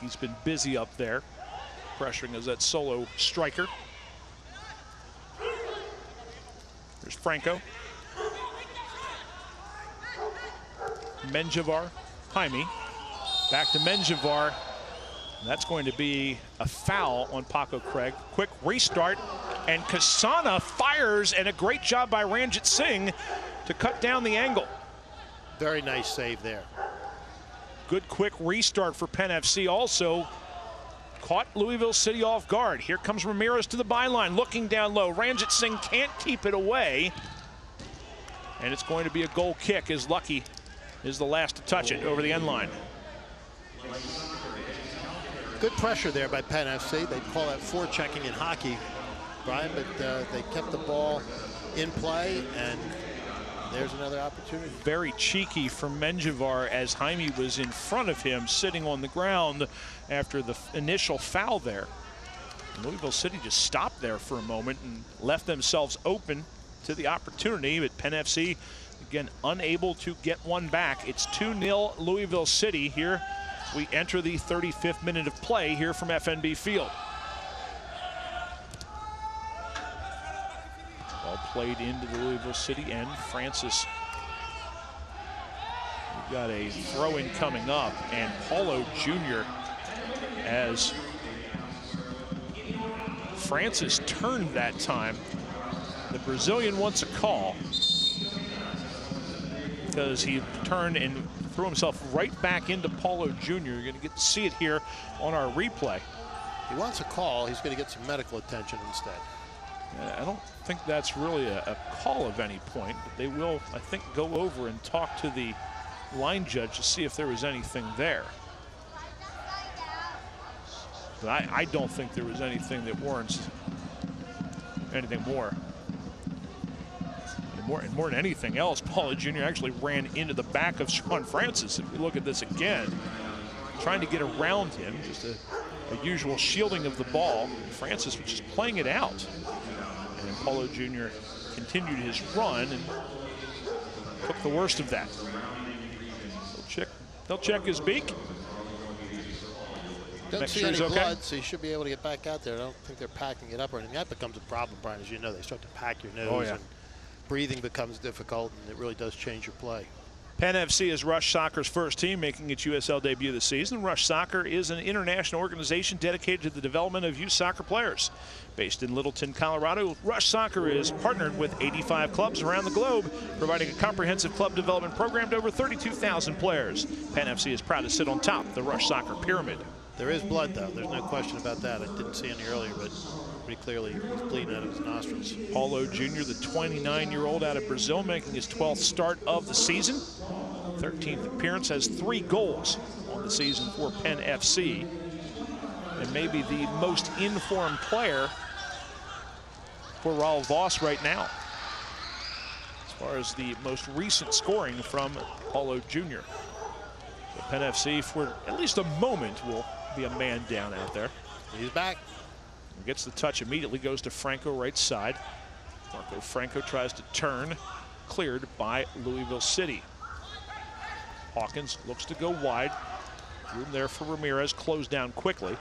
S1: He's been busy up there, pressuring as that solo striker. There's Franco. Menjivar, Jaime. Back to Menjivar. That's going to be a foul on Paco Craig. Quick restart, and Kasana fires, and a great job by Ranjit Singh to cut down the angle.
S2: Very nice save there.
S1: Good quick restart for Penn FC. Also caught Louisville City off guard. Here comes Ramirez to the byline, looking down low. Ranjit Singh can't keep it away. And it's going to be a goal kick, as Lucky is the last to touch it over the end line.
S2: Good pressure there by Penn FC. They call that forechecking in hockey, Brian, but they kept the ball in play and There's another opportunity.
S1: Very cheeky from Menjivar as Jaime was in front of him, sitting on the ground after the initial foul there. Louisville City just stopped there for a moment and left themselves open to the opportunity, but Penn FC, again, unable to get one back. It's 2-0 Louisville City here. We enter the 35th minute of play here from FNB Field. Ball played into the Louisville City end. Francis. We've got a throw-in coming up, and Paulo Jr. as Francis turned that time. The Brazilian wants a call because he turned and threw himself right back into Paulo Jr. You're going to get to see it here on our replay.
S2: He wants a call. He's going to get some medical attention instead.
S1: I don't think that's really a call of any point, but they will, I think, go over and talk to the line judge to see if there was anything there. But I don't think there was anything that warrants anything more. And more than anything else, Paulo Jr. actually ran into the back of Sean Francis. If we look at this again, trying to get around him, just a usual shielding of the ball. Francis was just playing it out. And Paulo Jr. continued his run and took the worst of that. They'll check his beak.
S2: Doesn't see any blood, so you should be able to get back out there. I don't think they're packing it up or anything. That becomes a problem, Brian, as you know. They start to pack your nose, and breathing becomes difficult, and it really does change your play.
S1: Penn FC is Rush Soccer's first team, making its USL debut this season. Rush Soccer is an international organization dedicated to the development of youth soccer players. Based in Littleton, Colorado, Rush Soccer is partnered with 85 clubs around the globe, providing a comprehensive club development program to over 32,000 players. Penn FC is proud to sit on top of the Rush Soccer pyramid.
S2: There is blood, though. There's no question about that. I didn't see any earlier, but pretty clearly he's bleeding out of his nostrils.
S1: Paulo Jr., the 29-year-old out of Brazil, making his 12th start of the season. 13th appearance, has 3 goals on the season for Penn FC. And maybe the most informed player for Raul Voss right now, as far as the most recent scoring from Paulo Jr. So Penn FC, for at least a moment, will be a man down out there.
S2: He's back.
S1: Gets the touch, immediately goes to Franco right side. Marco Franco tries to turn, cleared by Louisville City. Hawkins looks to go wide. Room there for Ramirez, closed down quickly.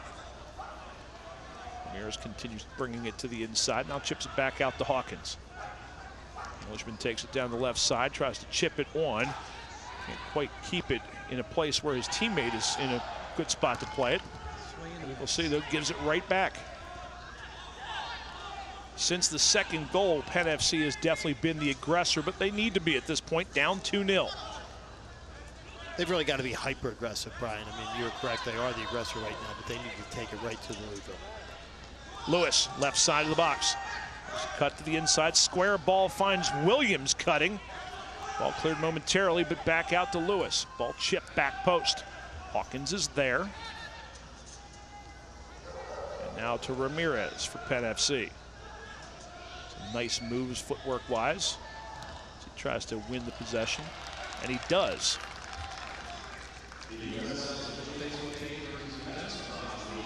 S1: Ramirez continues bringing it to the inside, now chips it back out to Hawkins. Englishman takes it down the left side, tries to chip it on. Can't quite keep it in a place where his teammate is in a good spot to play it. We'll see, though, gives it right back. Since the second goal, Penn FC has definitely been the aggressor, but they need to be at this point, down 2-0.
S2: They've really got to be hyper-aggressive, Brian. I mean, you're correct. They are the aggressor right now, but they need to take it right to Louisville.
S1: Lewis, left side of the box. Cut to the inside square. Ball finds Williams cutting. Ball cleared momentarily, but back out to Lewis. Ball chipped back post. Hawkins is there. And now to Ramirez for Penn FC. Some nice moves footwork-wise. He tries to win the possession, and he does.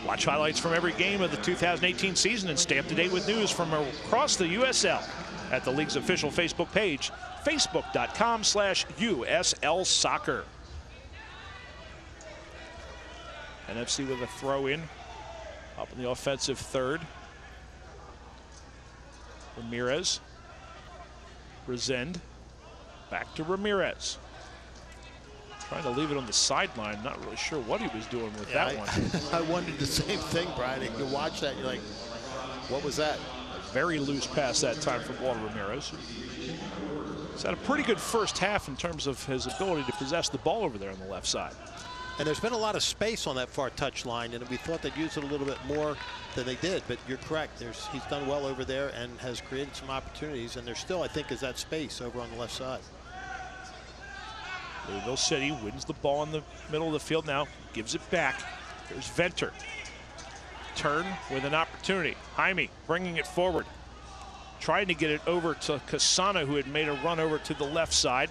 S1: Watch highlights from every game of the 2018 season and stay up to date with news from across the USL at the league's official Facebook page, facebook.com/USL Soccer. NFC with a throw in up in the offensive third. Ramirez. Resend. Back to Ramirez. Trying to leave it on the sideline. Not really sure what he was doing with that one.
S2: I wondered the same thing, Brian. You watch that, you're like, what was that?
S1: A very loose pass that time from Walter Ramirez. He's had a pretty good first half in terms of his ability to possess the ball over there on the left side.
S2: And there's been a lot of space on that far touch line, and we thought they'd use it a little bit more than they did. But you're correct. He's done well over there and has created some opportunities. And there still, I think, is that space over on the left side.
S1: Louisville City wins the ball in the middle of the field now, gives it back. There's Venter. Turn with an opportunity. Jaime bringing it forward. trying to get it over to Kasana, who had made a run over to the left side.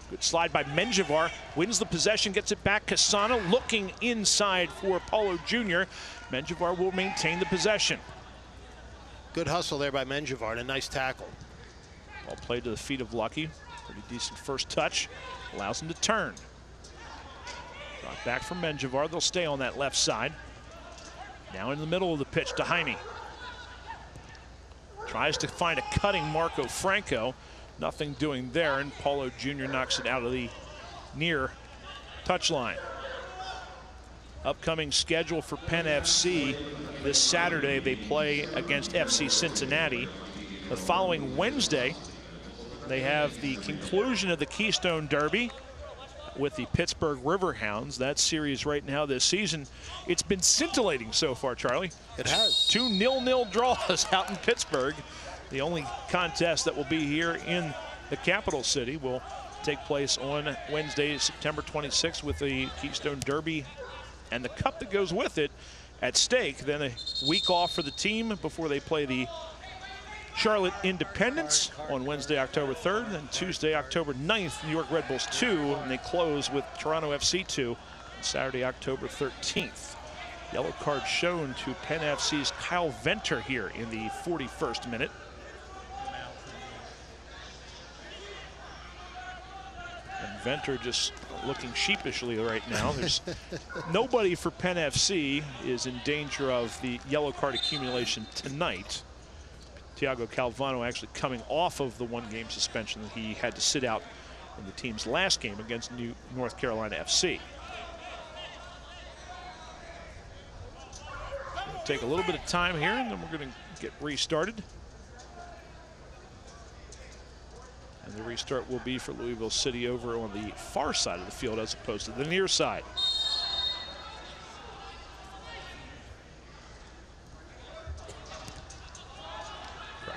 S1: Good slide by Menjivar, wins the possession, gets it back. Kasana looking inside for Paulo Jr. Menjivar will maintain the possession.
S2: Good hustle there by Menjivar and a nice tackle.
S1: Ball played to the feet of Lucky. Pretty decent first touch. Allows him to turn. Brought back from Menjivar. They'll stay on that left side. Now in the middle of the pitch to Jaime. Tries to find a cutting Marco Franco. Nothing doing there, and Paulo Jr. knocks it out of the near touchline. Upcoming schedule for Penn FC. This Saturday they play against FC Cincinnati. The following Wednesday, they have the conclusion of the Keystone Derby with the Pittsburgh Riverhounds. That series right now this season, it's been scintillating so far, Charlie.
S2: It has.
S1: 2 0-0 draws out in Pittsburgh. The only contest that will be here in the capital city will take place on Wednesday, September 26th, with the Keystone Derby and the cup that goes with it at stake. Then a week off for the team before they play the Charlotte Independence on Wednesday, October 3rd, and Tuesday, October 9th, New York Red Bulls 2, and they close with Toronto FC 2 on Saturday, October 13th. Yellow card shown to Penn FC's Kyle Venter here in the 41st minute. And Venter just looking sheepishly right now. There's nobody for Penn FC is in danger of the yellow card accumulation tonight. Thiago Calvano actually coming off of the one-game suspension that he had to sit out in the team's last game against North Carolina FC. We'll take a little bit of time here, and then we're going to get restarted. And the restart will be for Louisville City over on the far side of the field as opposed to the near side.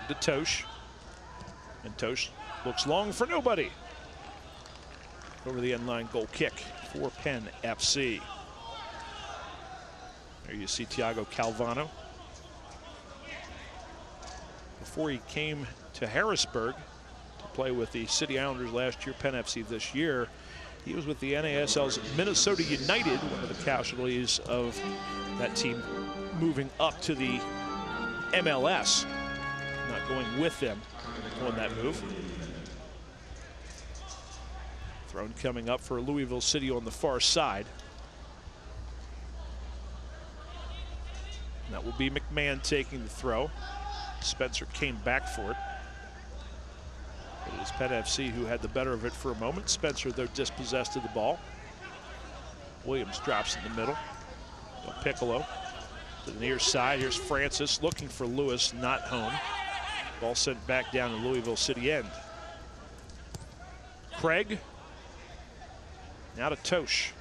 S1: To Tosh, and Tosh looks long for nobody. Over the end line, goal kick for Penn FC. There you see Thiago Calvano. Before he came to Harrisburg to play with the City Islanders last year, Penn FC this year, he was with the NASL's Minnesota United, one of the casualties of that team moving up to the MLS. Not going with them on that move. Thrown coming up for Louisville City on the far side. And that will be McMahon taking the throw. Spencer came back for it. But it is Penn FC who had the better of it for a moment. Spencer, though, dispossessed of the ball. Williams drops in the middle. Piccolo to the near side. Here's Francis looking for Lewis, not home. Ball sent back down to Louisville City end. Craig. Now to Tosh.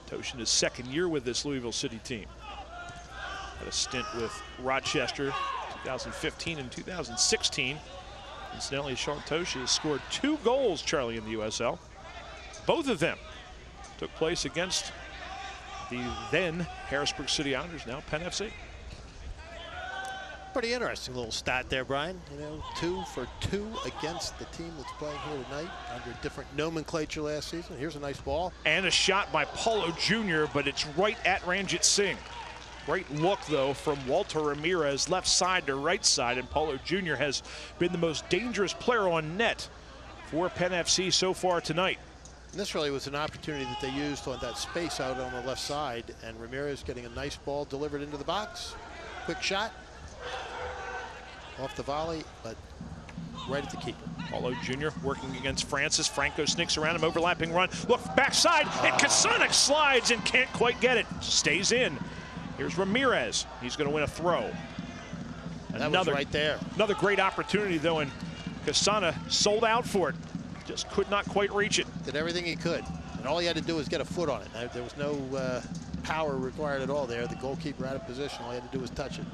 S1: Tosh in his second year with this Louisville City team. Had a stint with Rochester 2015 and 2016. Incidentally, Sean Tosh has scored 2 goals, Charlie, in the USL. Both of them took place against the then Harrisburg City Islanders, now Penn FC.
S2: Pretty interesting little stat there, Brian. You know, 2 for 2 against the team that's playing here tonight under different nomenclature last season. Here's a nice ball.
S1: And a shot by Paulo Jr., but it's right at Ranjit Singh. Great look, though, from Walter Ramirez, left side to right side, and Paulo Jr. has been the most dangerous player on net for Penn FC so far tonight.
S2: And this really was an opportunity that they used on that space out on the left side, and Ramirez getting a nice ball delivered into the box. Quick shot. Off the volley, but right at the keeper.
S1: Paulo Jr. working against Francis. Franco sneaks around him, overlapping run. Look, backside, and Kasonic slides and can't quite get it. Stays in. Here's Ramirez. He's going to win a throw.
S2: That was right there.
S1: Another great opportunity, though, and Kasana sold out for it. Just could not quite reach it.
S2: Did everything he could, and all he had to do was get a foot on it. There was no power required at all there. The goalkeeper out of position. All he had to do was touch it.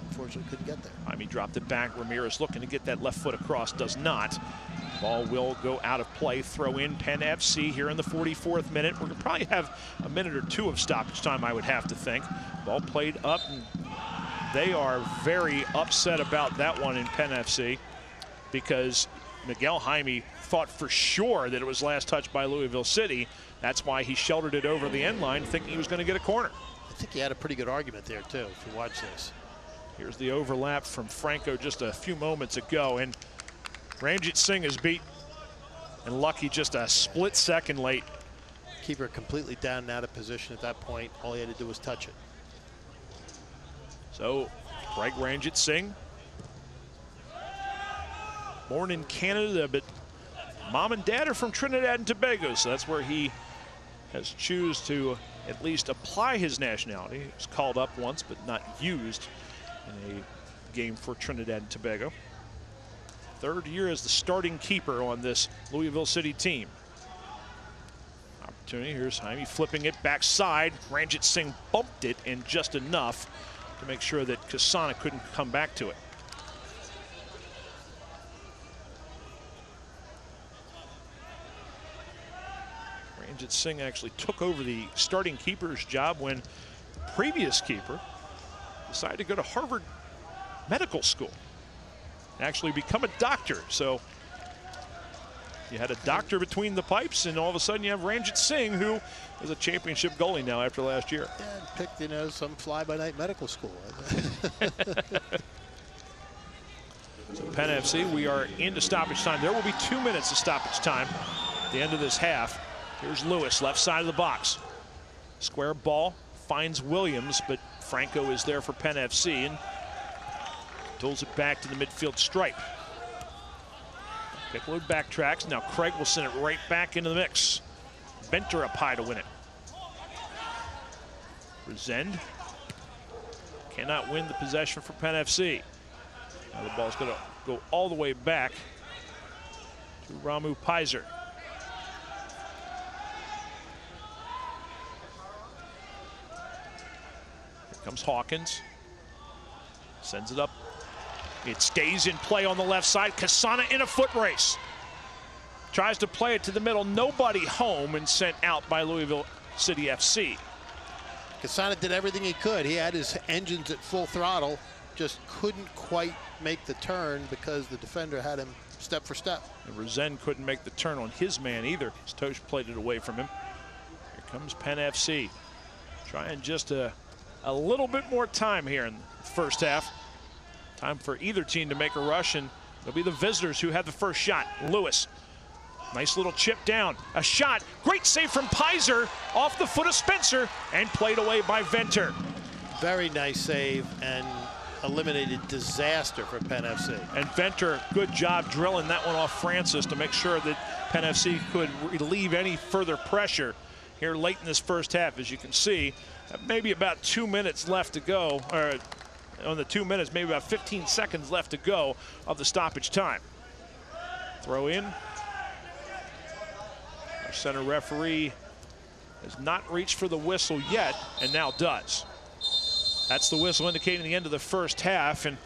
S2: Unfortunately, couldn't get there.
S1: Jaime dropped it back. Ramirez looking to get that left foot across. Does not. Ball will go out of play. Throw in Penn FC here in the 44th minute. We're going to probably have a minute or two of stoppage time, I would have to think. Ball played up and they are very upset about that one in Penn FC, because Miguel Jaime thought for sure that it was last touched by Louisville City. That's why he sheltered it over the end line, thinking he was going to get a corner.
S2: I think he had a pretty good argument there, too, if you watch this.
S1: Here's the overlap from Franco just a few moments ago, and Ranjit Singh is beat, and Lucky just a split second late.
S2: Keeper completely down and out of position at that point. All he had to do was touch it.
S1: So, Craig Ranjit Singh, born in Canada, but mom and dad are from Trinidad and Tobago, so that's where he has chosen to at least apply his nationality. He was called up once, but not used in a game for Trinidad and Tobago. Third year as the starting keeper on this Louisville City team. Opportunity, here's Jaime flipping it backside. Ranjit Singh bumped it in just enough to make sure that Kasana couldn't come back to it. Ranjit Singh actually took over the starting keeper's job when the previous keeper decided to go to Harvard Medical School and actually become a doctor. So you had a doctor between the pipes, and all of a sudden you have Ranjit Singh, who is a championship goalie now after last year.
S2: Yeah, picked, you know, some fly-by-night medical school.
S1: So Penn FC, we are into stoppage time. There will be 2 minutes of stoppage time at the end of this half. Here's Lewis, left side of the box. Square ball, finds Williams, but Franco is there for Penn FC and pulls it back to the midfield stripe. Piccolo backtracks. Now Craig will send it right back into the mix. Venter up high to win it. Resend cannot win the possession for Penn FC. Now the ball's going to go all the way back to Ramu Pizer. Here comes Hawkins. Sends it up. It stays in play on the left side. Kasana in a foot race. Tries to play it to the middle. Nobody home and sent out by Louisville City FC.
S2: Kasana did everything he could. He had his engines at full throttle. Just couldn't quite make the turn because the defender had him step for step.
S1: And Resend couldn't make the turn on his man either. Stosh played it away from him. Here comes Penn FC. Trying just a little bit more time here in the first half. Time for either team to make a rush, and it'll be the visitors who have the first shot. Lewis, nice little chip down. A shot, great save from Pizer off the foot of Spencer and played away by Venter.
S2: Very nice save and eliminated disaster for Penn FC.
S1: And Venter, good job drilling that one off Francis to make sure that Penn FC could relieve any further pressure here late in this first half. As you can see, maybe about 2 minutes left to go, or on the 2 minutes, maybe about 15 seconds left to go of the stoppage time. Throw in. Our center referee has not reached for the whistle yet, and now does. That's the whistle indicating the end of the first half, and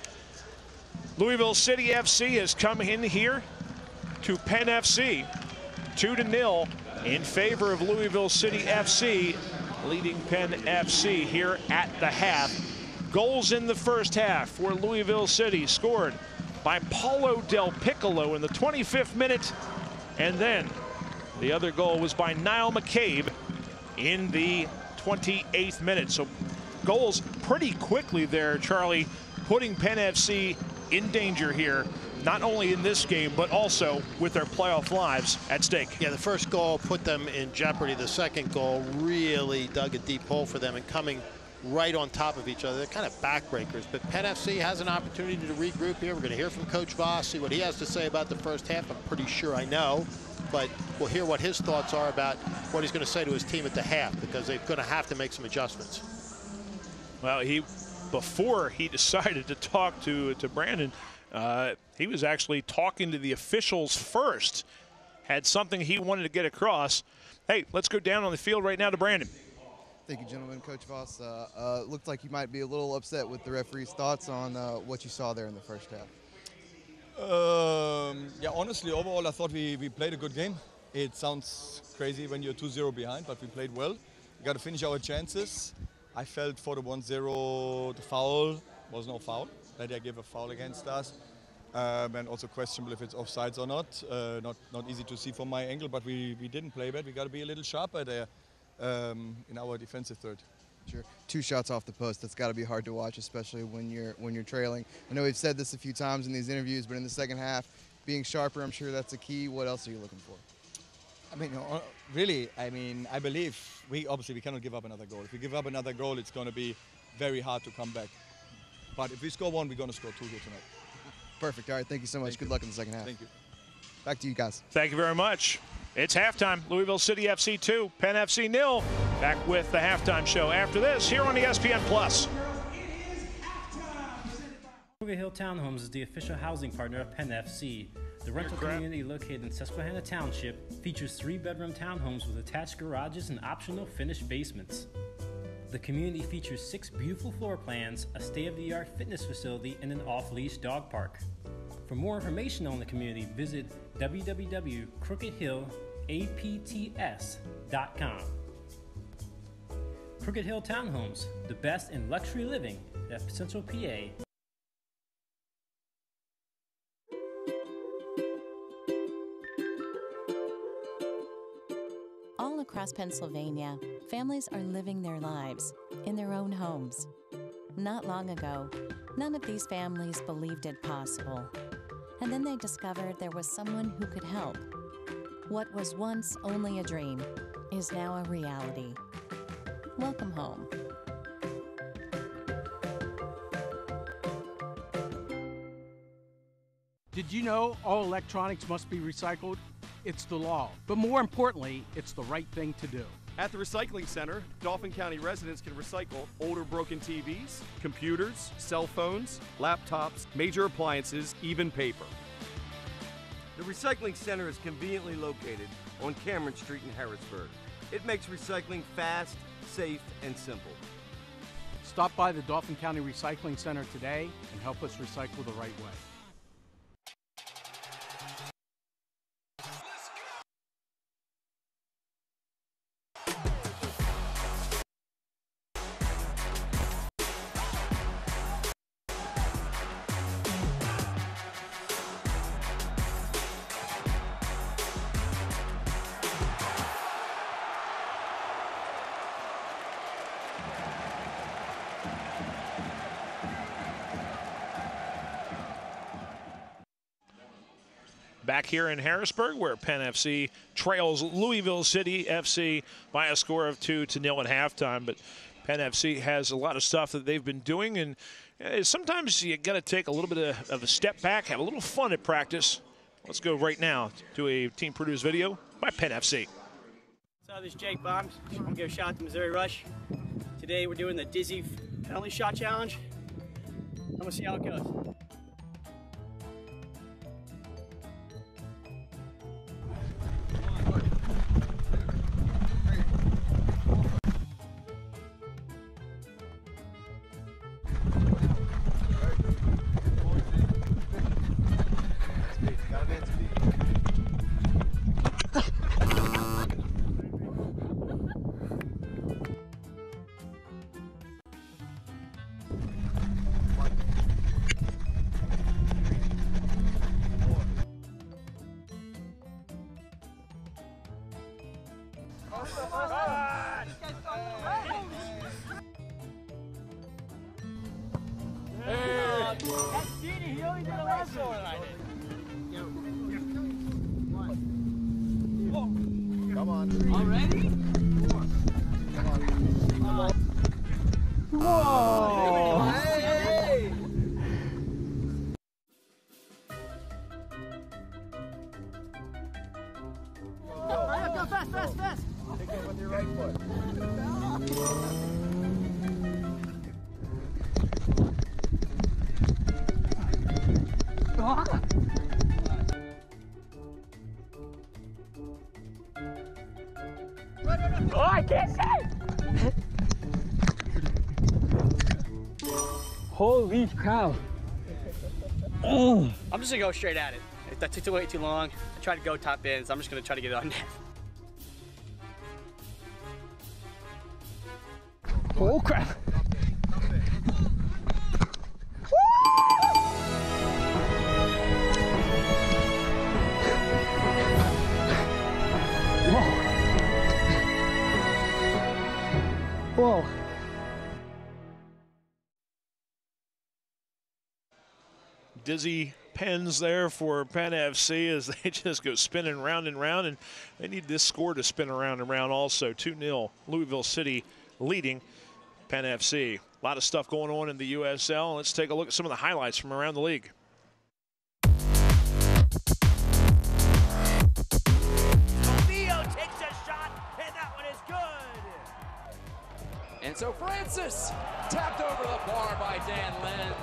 S1: Louisville City FC has come in here to Penn FC 2-0 in favor of Louisville City FC, leading Penn FC here at the half. Goals in the first half for Louisville City scored by Paulo Del Piccolo in the 25th minute, and then the other goal was by Niall McCabe in the 28th minute. So goals pretty quickly there, Charlie, putting Penn FC in danger here, not only in this game, but also with their playoff lives at stake.
S2: Yeah, the first goal put them in jeopardy. The second goal really dug a deep hole for them, and coming right on top of each other. They're kind of backbreakers, but Penn FC has an opportunity to regroup here. We're going to hear from Coach Voss, see what he has to say about the first half. I'm pretty sure I know, but we'll hear what his thoughts are about what he's going to say to his team at the half, because they're going to have to make some adjustments.
S1: Well, before he decided to talk to Brandon, he was actually talking to the officials first. Had something he wanted to get across. Hey, let's go down on the field right now to Brandon.
S9: Thank you, gentlemen. Coach Voss, looked like you might be a little upset with the referee's thoughts on what you saw there in the first half.
S10: Yeah, honestly, overall, I thought we played a good game. It sounds crazy when you're 2-0 behind, but we played well. We got to finish our chances. I felt for the 1-0, the foul, was no foul. That they give a foul against us. And also questionable if it's offsides or not. Not easy to see from my angle, but we didn't play bad. We got to be a little sharper there in our defensive third.
S9: Sure. 2 shots off the post. That's got to be hard to watch, especially when you're trailing. I know we've said this a few times in these interviews, but in the second half, being sharper, I'm sure that's a key. What else are you looking for?
S10: I mean, really, I believe we cannot give up another goal. If we give up another goal, it's going to be very hard to come back. But if we score 1, we're going to score 2 here tonight.
S9: Perfect. All right. Thank you so much. Good luck in the second half.
S10: Thank you.
S9: Back to you guys.
S1: Thank you very much. It's halftime. Louisville City FC 2, Penn FC 0. Back with the halftime show after this here on ESPN+.
S6: Louisville Townhomes is the official housing partner of Penn FC. The rental community located in Susquehanna Township features 3-bedroom townhomes with attached garages and optional finished basements. The community features 6 beautiful floor plans, a state-of-the-art fitness facility, and an off-leash dog park. For more information on the community, visit www.crookedhillapts.com. Crooked Hill Townhomes, the best in luxury living at Central PA.
S7: All across Pennsylvania, families are living their lives in their own homes. Not long ago, none of these families believed it possible. And then they discovered there was someone who could help. What was once only a dream is now a reality. Welcome home.
S3: Did you know all electronics must be recycled? It's the law, but more importantly, it's the right thing to do.
S4: At the Recycling Center, Dauphin County residents can recycle older broken TVs, computers, cell phones, laptops, major appliances, even paper.
S5: The Recycling Center is conveniently located on Cameron Street in Harrisburg. It makes recycling fast, safe, and simple.
S3: Stop by the Dauphin County Recycling Center today and help us recycle the right way.
S1: Back here in Harrisburg, where Penn FC trails Louisville City FC by a score of 2-0 at halftime. But Penn FC has a lot of stuff that they've been doing, and sometimes you got to take a little bit of a step back, have a little fun at practice. Let's go right now to a team-produced video by Penn FC.
S11: So this is Jake Bombs. I'm going to give a shot to Missouri Rush. Today we're doing the Dizzy Penalty Shot Challenge. I'm going to see how it goes.
S12: Come on. Already? Come on. Whoa! Hey! Go fast, fast, fast! Take it with your right foot.
S11: Oh, I can't see! Holy cow. Oh. I'm just gonna go straight at it. If that took way too long, I tried to go top in, so I'm just gonna try to get it on net. Oh crap.
S1: dizzy pens there for Penn FC as they just go spinning round and round, and they need this score to spin around and round also. 2-0, Louisville City leading Penn FC. A lot of stuff going on in the USL. Let's take a look at some of the highlights from around the league.
S13: Theo takes a shot, and that one is good.
S14: And so Francis tapped over the bar by Dan Lind.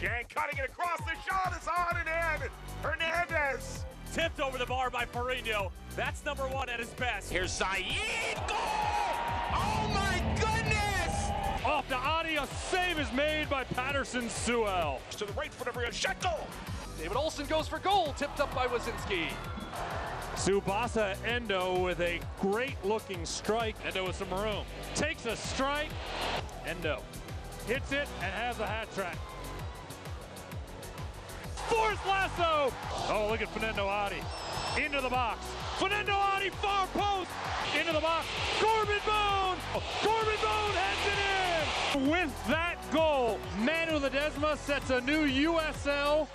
S13: Shank cutting it across, the shot is on and in. Hernandez tipped over the bar by Perino. That's number one at his best. Here's Saeed, goal! Oh my goodness! Off to Adi, a save is made by Patterson Sewell. To the right foot of Rio, shot goal!
S14: David Olsen goes for goal, tipped up by Wazinski.
S13: Tsubasa Endo with a great-looking strike. Endo with some room. Takes a strike. Endo hits it and has a hat trick. Forced lasso. Oh, look at Fernando Adi. Into the box. Fernando Adi, far post. Into the box. Corbin Bone. Corbin Bone heads it in. With that goal, Manu Ledesma sets a new USL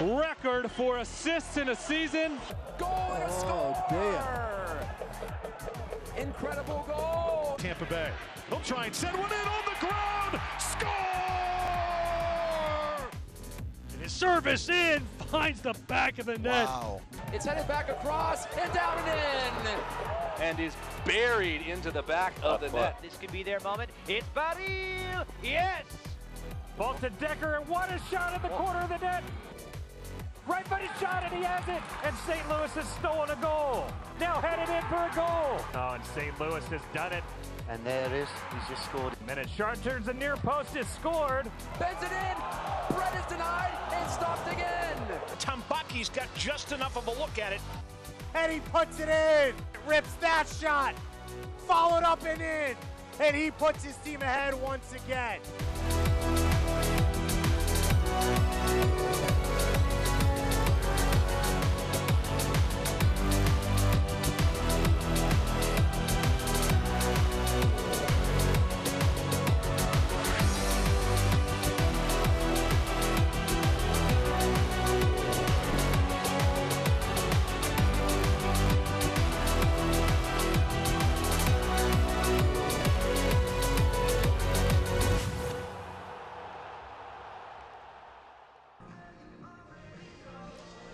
S13: record for assists in a season.
S14: Goal and a score! Incredible goal!
S13: Tampa Bay. They'll try and send one in on the ground. Score! And his service in finds the back of the net.
S14: Wow. It's headed back across and down and in. And is buried into the back of the net.
S11: This could be their moment. It's Baril. Yes.
S13: Ball to Decker, and what a shot at the corner of the net. Right-footed shot, and he has it. And St. Louis has stolen a goal. Now headed in for a goal. Oh, and St. Louis has done it.
S11: And there it is. He's just scored.
S13: And then Sharp turns the near post, is scored.
S14: Bends it in. Brett is denied and stopped again.
S1: Tambaki's got just enough of a look at it.
S13: And he puts it in. Rips that shot. Followed up and in. And he puts his team ahead once again.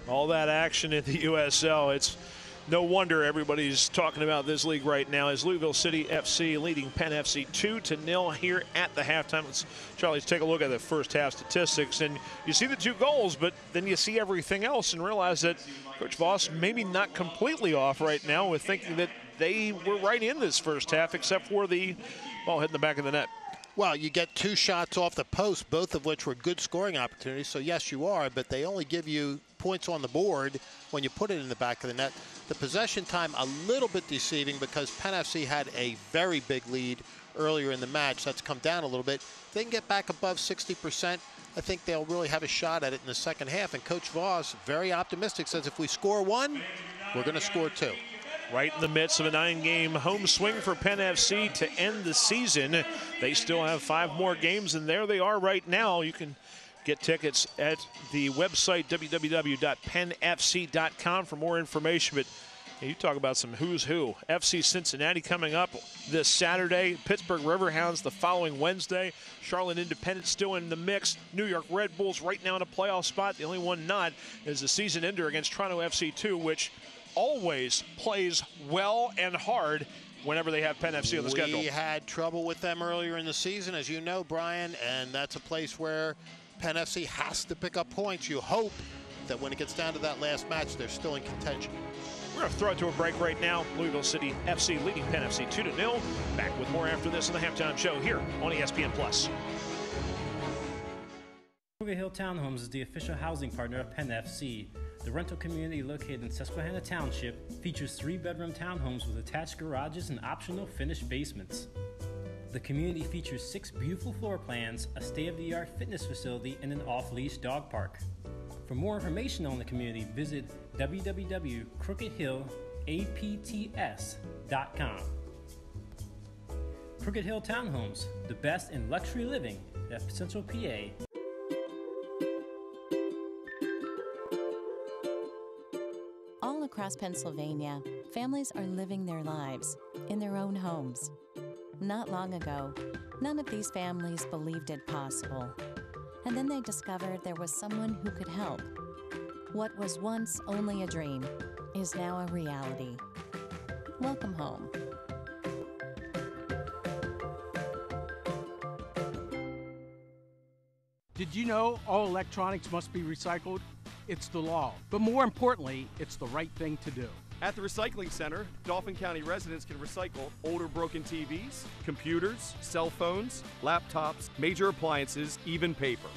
S1: All that action in the USL. It's no wonder everybody's talking about this league right now as Louisville City FC leading Penn FC 2-0 here at the halftime. Let's take a look at the first half statistics, and you see the 2 goals, but then you see everything else and realize that Coach Voss maybe not completely off right now with thinking that they were right in this first half except for the ball hitting the back of the net.
S2: Well, you get 2 shots off the post, both of which were good scoring opportunities. So, yes, you are, but they only give you points on the board when you put it in the back of the net. The possession time a little bit deceiving because Penn FC had a very big lead earlier in the match. That's come down a little bit. If they can get back above 60%, I think they'll really have a shot at it in the second half. And Coach Voss, very optimistic, says if we score 1, we're going to score 2.
S1: Right in the midst of a 9-game home swing for Penn FC to end the season. They still have 5 more games, and there they are right now. You can get tickets at the website, www.pennfc.com, for more information. But you talk about some who's who. FC Cincinnati coming up this Saturday. Pittsburgh Riverhounds the following Wednesday. Charlotte Independent still in the mix. New York Red Bulls right now in a playoff spot. The only one not is the season ender against Toronto FC 2, which always plays well and hard whenever they have Penn FC on the schedule.
S2: We had trouble with them earlier in the season, as you know, Brian, and that's a place where Penn FC has to pick up points. You hope that when it gets down to that last match, they're still in contention.
S1: We're going to throw it to a break right now. Louisville City FC leading Penn FC 2-0. Back with more after this in the halftime show here on ESPN+.
S6: Louisville Townhomes is the official housing partner of Penn FC. The rental community located in Susquehanna Township features 3-bedroom townhomes with attached garages and optional finished basements. The community features 6 beautiful floor plans, a state-of-the-art fitness facility, and an off-leash dog park. For more information on the community, visit www.crookedhillapts.com. Crooked Hill Townhomes, the best in luxury living at Central PA.
S7: across Pennsylvania, families are living their lives in their own homes. Not long ago, none of these families believed it possible. And then they discovered there was someone who could help. What was once only a dream is now a reality. Welcome home.
S3: Did you know all electronics must be recycled? It's the law, but more importantly, it's the right thing to do.
S4: At the Recycling Center, Dauphin County residents can recycle older broken TVs, computers, cell phones, laptops, major appliances, even paper.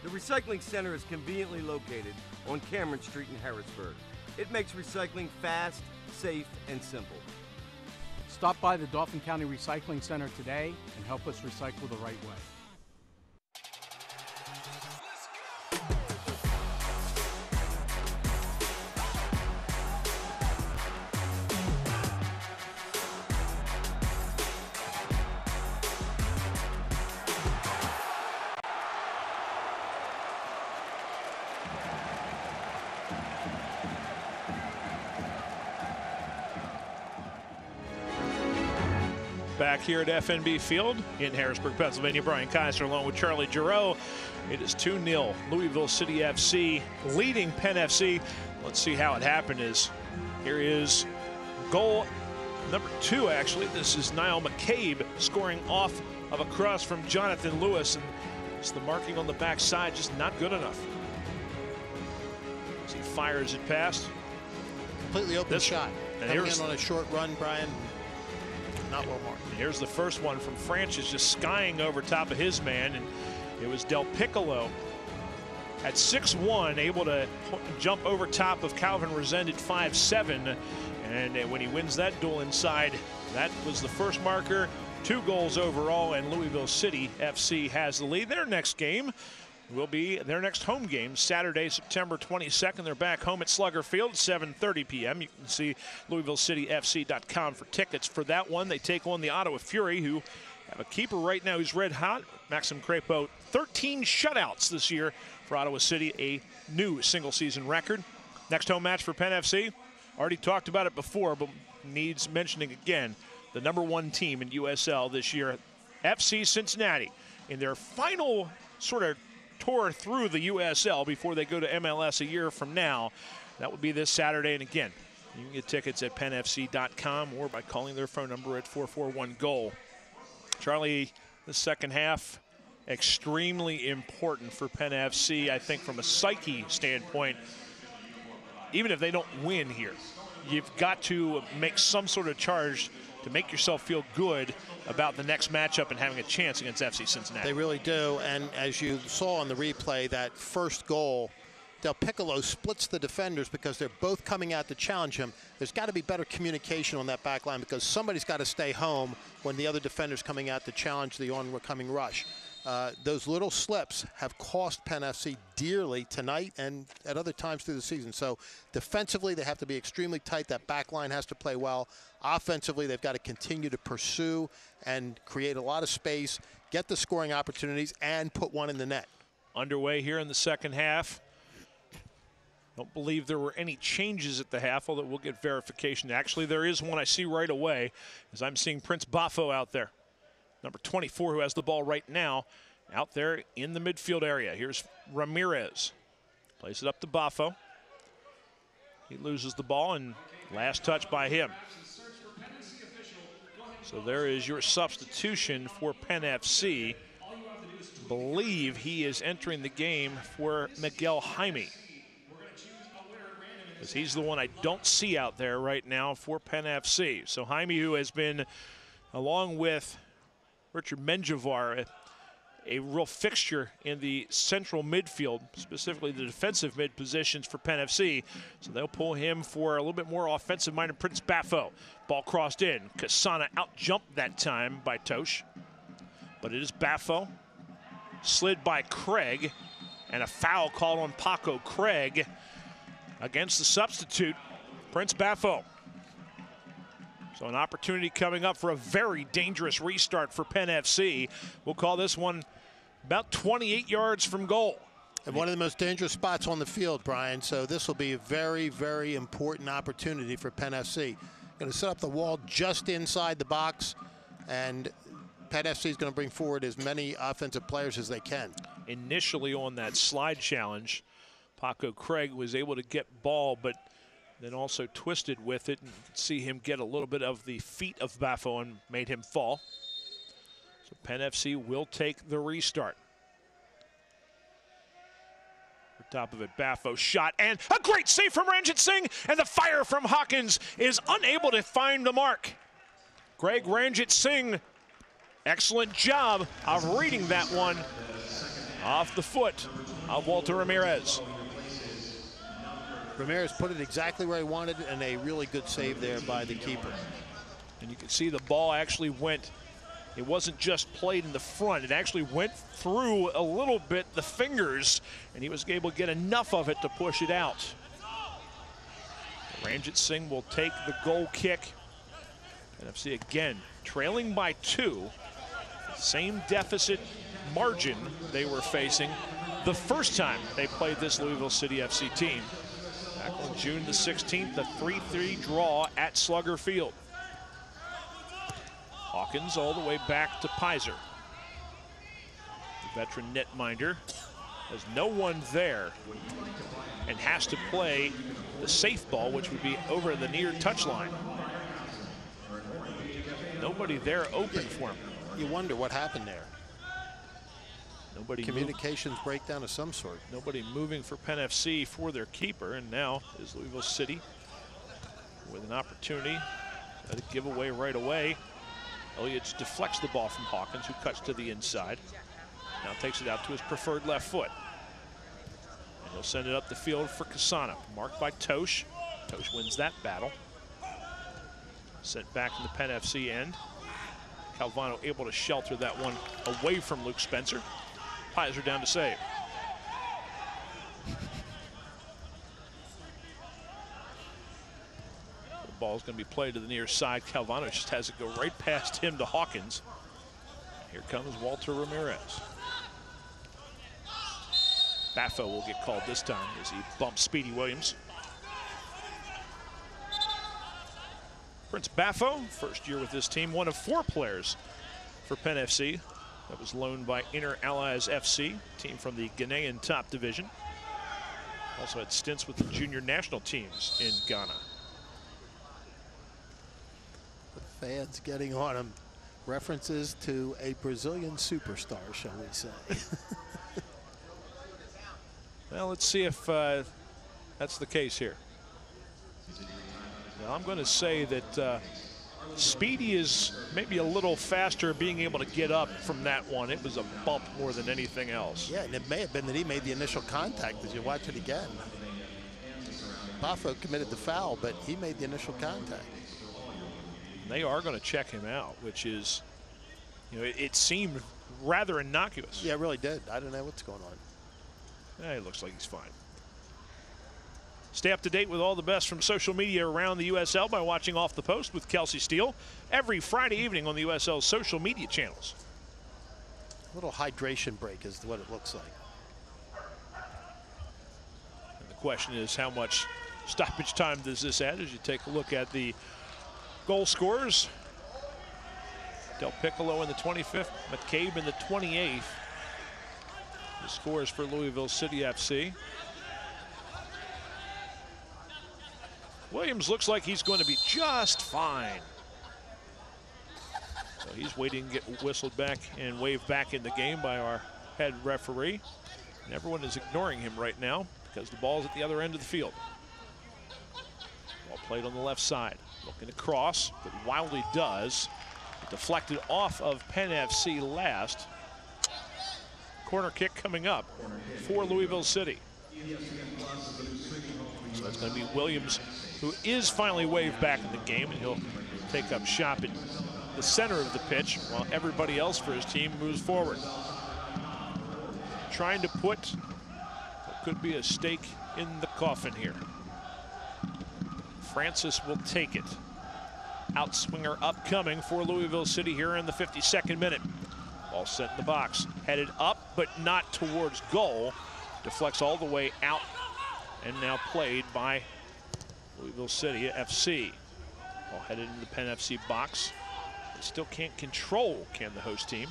S5: The Recycling Center is conveniently located on Cameron Street in Harrisburg. It makes recycling fast, safe, and simple.
S3: Stop by the Dauphin County Recycling Center today and help us recycle the right way.
S1: Back here at FNB Field in Harrisburg, Pennsylvania, Brian Kaiser along with Charlie Giroux. It is 2-0 Louisville City FC leading Penn FC. Let's see how it happened. Here is goal number 2, actually. This is Niall McCabe scoring off of a cross from Jonathan Lewis. And it's the marking on the backside just not good enough. As he fires it past.
S2: Completely open shot.
S1: And
S2: coming in on a short run, Brian. Not well marked.
S1: Here's the first one from Francis, just skying over top of his man, and it was Del Piccolo at 6'1", able to jump over top of Calvin Resend at 5'7", and when he wins that duel inside, that was the first marker. 2 goals overall, and Louisville City FC has the lead. Their next game will be their next home game, Saturday, September 22nd. They're back home at Slugger Field, 7:30 p.m. You can see LouisvilleCityFC.com for tickets for that one. They take on the Ottawa Fury, who have a keeper right now who's red hot, Maxim Crepeau. 13 shutouts this year for Ottawa City, a new single-season record. Next home match for Penn FC. Already talked about it before, but needs mentioning again. The #1 team in USL this year, FC Cincinnati, in their final sort of tour through the USL before they go to MLS a year from now. That would be this Saturday. And again, you can get tickets at PennFC.com or by calling their phone number at 441-GOAL. Charlie, the second half, extremely important for Penn FC, I think, from a psyche standpoint. Even if they don't win here, you've got to make some sort of charge to make yourself feel good about the next matchup and having a chance against FC Cincinnati.
S2: They really do, and as you saw on the replay, that first goal, Del Piccolo splits the defenders because they're both coming out to challenge him. There's got to be better communication on that back line because somebody's got to stay home when the other defender's coming out to challenge the oncoming rush. Those little slips have cost Penn FC dearly tonight and at other times through the season. So defensively, they have to be extremely tight. That back line has to play well. Offensively, they've got to continue to pursue and create a lot of space, get the scoring opportunities, and put one in the net.
S1: Underway here in the second half. Don't believe there were any changes at the half, although we'll get verification. Actually, there is one I see right away, as I'm seeing Prince Bafo out there. Number 24, who has the ball right now, out there in the midfield area. Here's Ramirez. Plays it up to Bafo. He loses the ball, and last touch by him. So there is your substitution for Penn FC. Believe he is entering the game for Miguel Jaime, because he's the one I don't see out there right now for Penn FC. So Jaime, who has been, along with Richard Menjivar, a real fixture in the central midfield, specifically the defensive mid positions for Penn FC. So they'll pull him for a little bit more offensive-minded Prince Bafo. Ball crossed in. Kasana out-jumped that time by Tosh. But it is Bafo. Slid by Craig. And a foul called on Paco Craig against the substitute, Prince Bafo. So an opportunity coming up for a very dangerous restart for Penn FC. We'll call this one about 28 yards from goal.
S2: And one of the most dangerous spots on the field, Brian, so this will be a very, very important opportunity for Penn FC. Going to set up the wall just inside the box, and Penn FC is going to bring forward as many offensive players as they can.
S1: Initially on that slide challenge, Paco Craig was able to get ball, but then also twisted with it, and see him get a little bit of the feet of Baffo and made him fall. So Penn FC will take the restart. Top of it, Baffo shot, and a great save from Ranjit Singh, and the fire from Hawkins is unable to find the mark. Greg Ranjit Singh, excellent job of reading that one off the foot of Walter Ramirez.
S2: Ramirez put it exactly where he wanted, and a really good save there by the keeper.
S1: And you can see the ball actually went, it wasn't just played in the front, it actually went through a little bit the fingers, and he was able to get enough of it to push it out. Ranjit Singh will take the goal kick. NFC again trailing by 2. Same deficit margin they were facing the first time they played this Louisville City FC team. Back on June the 16th, a 3-3 draw at Slugger Field. Hawkins all the way back to Pizer. The veteran netminder has no one there and has to play the safe ball, which would be over the near touchline. Nobody there open for him.
S2: You wonder what happened there.
S1: Nobody
S2: communications breakdown of some sort.
S1: Nobody moving for Penn FC for their keeper, and now is Louisville City with an opportunity to give away right away. Elliott deflects the ball from Hawkins, who cuts to the inside. Now takes it out to his preferred left foot. And he'll send it up the field for Kasana. Marked by Tosh. Tosh wins that battle. Sent back in the Penn FC end. Calvano able to shelter that one away from Luke Spencer. Pizer down to save. Ball's going to be played to the near side. Calvano just has it go right past him to Hawkins. Here comes Walter Ramirez. Baffo will get called this time as he bumps Speedy Williams. Prince Baffo, first year with this team, one of 4 players for Penn FC. That was loaned by Inter Allies FC, team from the Ghanaian top division. Also had stints with the junior national teams in Ghana.
S2: Fans getting on him. References to a Brazilian superstar, shall we say.
S1: Well, let's see if that's the case here. Well, I'm going to say that Speedy is maybe a little faster being able to get up from that one. It was a bump more than anything else.
S2: Yeah, and it may have been that he made the initial contact as you watch it again. Baffo committed the foul, but he made the initial contact.
S1: They are going to check him out, which is, you know, it seemed rather innocuous.
S2: Yeah, it really did. I don't know what's going on.
S1: Yeah, it looks like he's fine. Stay up to date with all the best from social media around the USL by watching Off the Post with Kelsey Steele every Friday evening on the USL's social media channels.
S2: A little hydration break is what it looks like.
S1: And the question is, how much stoppage time does this add as you take a look at the goal scorers? Del Piccolo in the 25th, McCabe in the 28th. The scores for Louisville City FC. Williams looks like he's going to be just fine. So he's waiting to get whistled back and waved back in the game by our head referee. And everyone is ignoring him right now because the ball's at the other end of the field. Ball played on the left side. Looking to cross, but Wiley does. Deflected off of Penn FC last. Corner kick coming up for Louisville City. So that's going to be Williams, who is finally waved back in the game, and he'll take up shop in the center of the pitch while everybody else for his team moves forward. Trying to put what could be a stake in the coffin here. Francis will take it. Outswinger upcoming for Louisville City here in the 52nd minute. Ball sent in the box. Headed up, but not towards goal. deflects all the way out and now played by Louisville City FC. Ball headed into the Penn FC box. They still can't control, can the host team.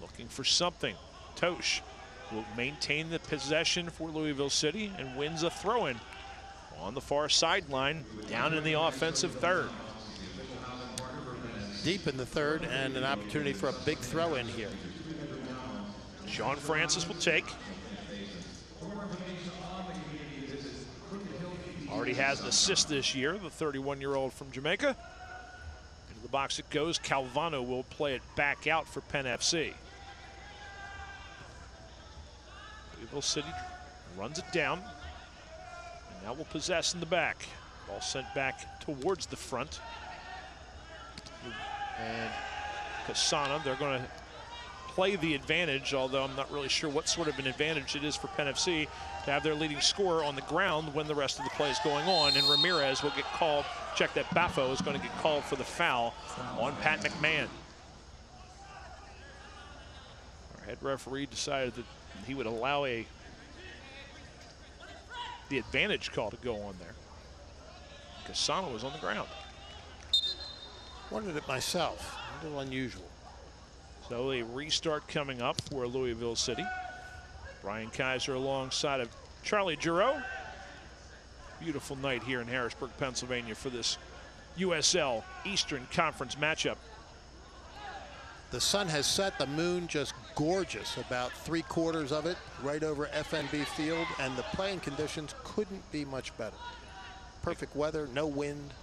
S1: Looking for something. Tosh will maintain the possession for Louisville City and wins a throw-in on the far sideline, down in the offensive third.
S2: Deep in the third, and an opportunity for a big throw-in here.
S1: Sean Francis will take. Already has an assist this year, the 31-year-old from Jamaica. Into the box it goes. Calvano will play it back out for Penn FC. Louisville City runs it down. And now will possess in the back. Ball sent back towards the front. And Kasana, they're going to play the advantage, although I'm not really sure what sort of an advantage it is for Penn FC to have their leading scorer on the ground when the rest of the play is going on. And Ramirez will get called. Check that Baffo is going to get called for the foul on Pat McMahon. Our head referee decided that he would allow the advantage call to go on there. Kasana was on the ground.
S2: Wondered it myself. A little unusual.
S1: So a restart coming up for Louisville City. Brian Kaiser alongside of Charlie Giroux. Beautiful night here in Harrisburg, Pennsylvania for this USL Eastern Conference matchup.
S2: The sun has set, the moon just gorgeous, about 3/4 of it right over FNB Field, and the playing conditions couldn't be much better. Perfect weather, no wind.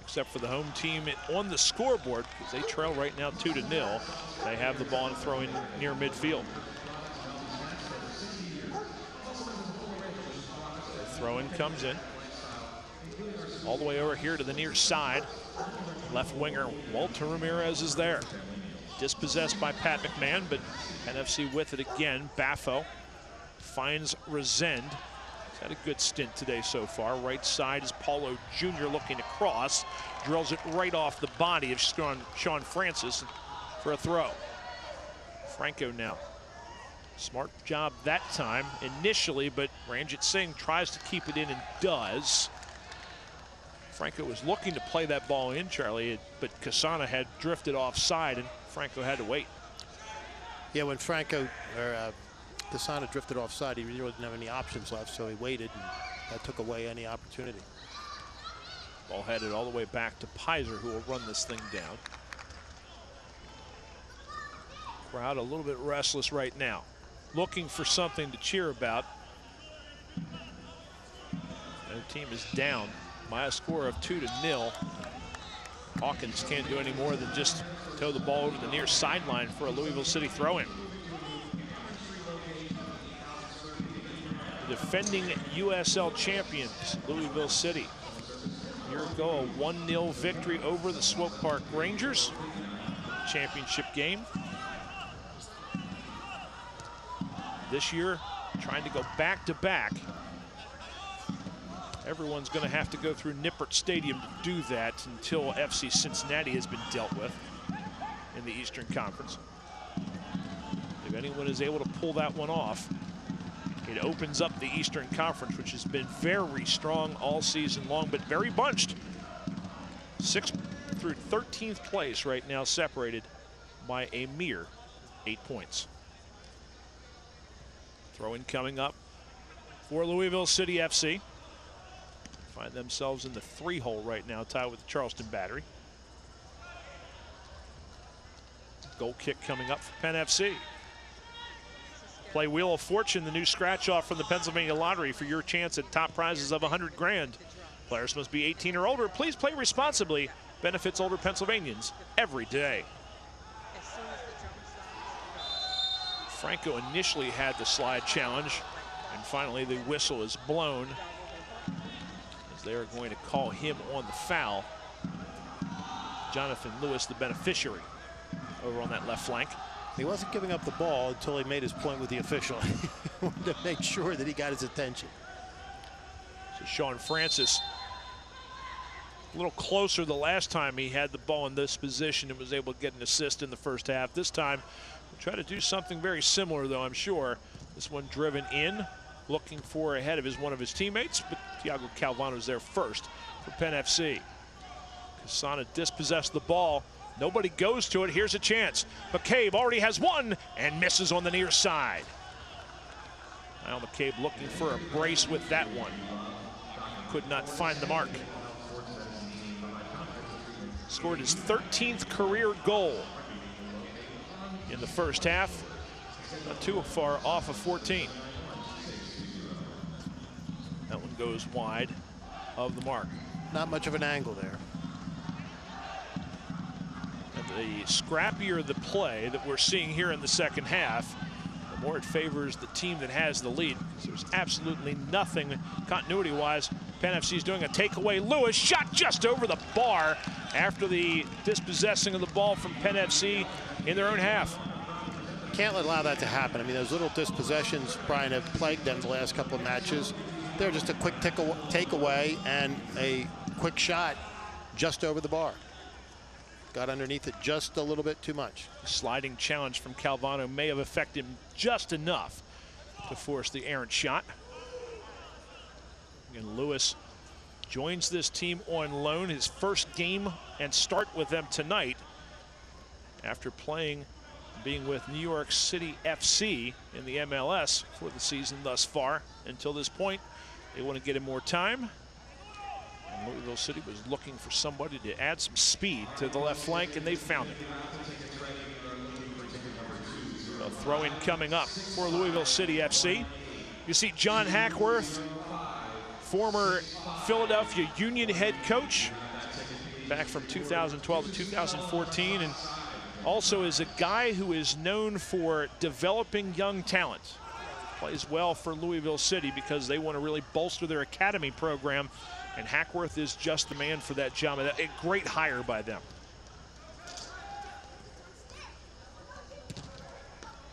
S1: Except for the home team on the scoreboard, because they trail right now 2-0. They have the ball and throwing near midfield. The throw-in comes in. All the way over here to the near side. Left winger Walter Ramirez is there. Dispossessed by Pat McMahon, but Penn FC with it again. Baffo finds Resend. He's had a good stint today so far. Right side is Paulo Jr. looking across. Drills it right off the body of Sean Francis for a throw. Franco now. Smart job that time initially, but Ranjit Singh tries to keep it in and does. Franco was looking to play that ball in, Charlie, but Kasana had drifted offside and Franco had to wait.
S2: Yeah, when Franco or Kasana drifted offside, he really didn't have any options left, so he waited, and that took away any opportunity.
S1: Ball headed all the way back to Pizer, who will run this thing down. Crowd a little bit restless right now, looking for something to cheer about. Their team is down by a score of 2-0. Hawkins can't do any more than just tow the ball over the near sideline for a Louisville City throw-in. The defending USL champions, Louisville City. A year ago, a 1-0 victory over the Swope Park Rangers. Championship game. This year, trying to go back-to-back. Everyone's going to have to go through Nippert Stadium to do that until FC Cincinnati has been dealt with in the Eastern Conference. If anyone is able to pull that one off, it opens up the Eastern Conference, which has been very strong all season long, but very bunched. 6th through 13th place right now, separated by a mere 8 points. Throw-in coming up for Louisville City FC. Find themselves in the 3-hole right now, tied with the Charleston Battery. Goal kick coming up for Penn FC. Play Wheel of Fortune, the new scratch-off from the Pennsylvania Lottery for your chance at top prizes of $100,000. Players must be 18 or older. Please play responsibly. Benefits older Pennsylvanians every day. Franco initially had the slide challenge, and finally the whistle is blown. They're going to call him on the foul. Jonathan Lewis, the beneficiary, over on that left flank.
S2: He wasn't giving up the ball until he made his point with the official. He wanted to make sure that he got his attention.
S1: So Sean Francis, a little closer the last time he had the ball in this position and was able to get an assist in the first half. This time, Try to do something very similar, though, I'm sure. This one driven in, looking for ahead of one of his teammates, but Thiago Calvano's there first for Penn FC. Casana dispossessed the ball. Nobody goes to it. Here's a chance. McCabe already has one and misses on the near side. Now McCabe looking for a brace with that one. Could not find the mark. Scored his 13th career goal in the first half. Not too far off of 14. That one goes wide of the mark.
S2: Not much of an angle there.
S1: And the scrappier the play that we're seeing here in the second half, the more it favors the team that has the lead. There's absolutely nothing continuity-wise. Penn FC is doing a takeaway. Lewis shot just over the bar after the dispossessing of the ball from Penn FC in their own half.
S2: Can't allow that to happen. I mean, those little dispossessions, Brian, have plagued them the last couple of matches. They're just a quick takeaway and a quick shot just over the bar. Got underneath it just a little bit too much.
S1: Sliding challenge from Calvano may have affected him just enough to force the errant shot. And Lewis joins this team on loan, his first game and start with them tonight after being with New York City FC in the MLS for the season thus far. Until this point, they want to get him more time. And Louisville City was looking for somebody to add some speed to the left flank, and they found it. A throw-in coming up for Louisville City FC. You see John Hackworth, former Philadelphia Union head coach, back from 2012 to 2014, and also is a guy who is known for developing young talent. Plays well for Louisville City because they want to really bolster their academy program, and Hackworth is just the man for that job. A great hire by them.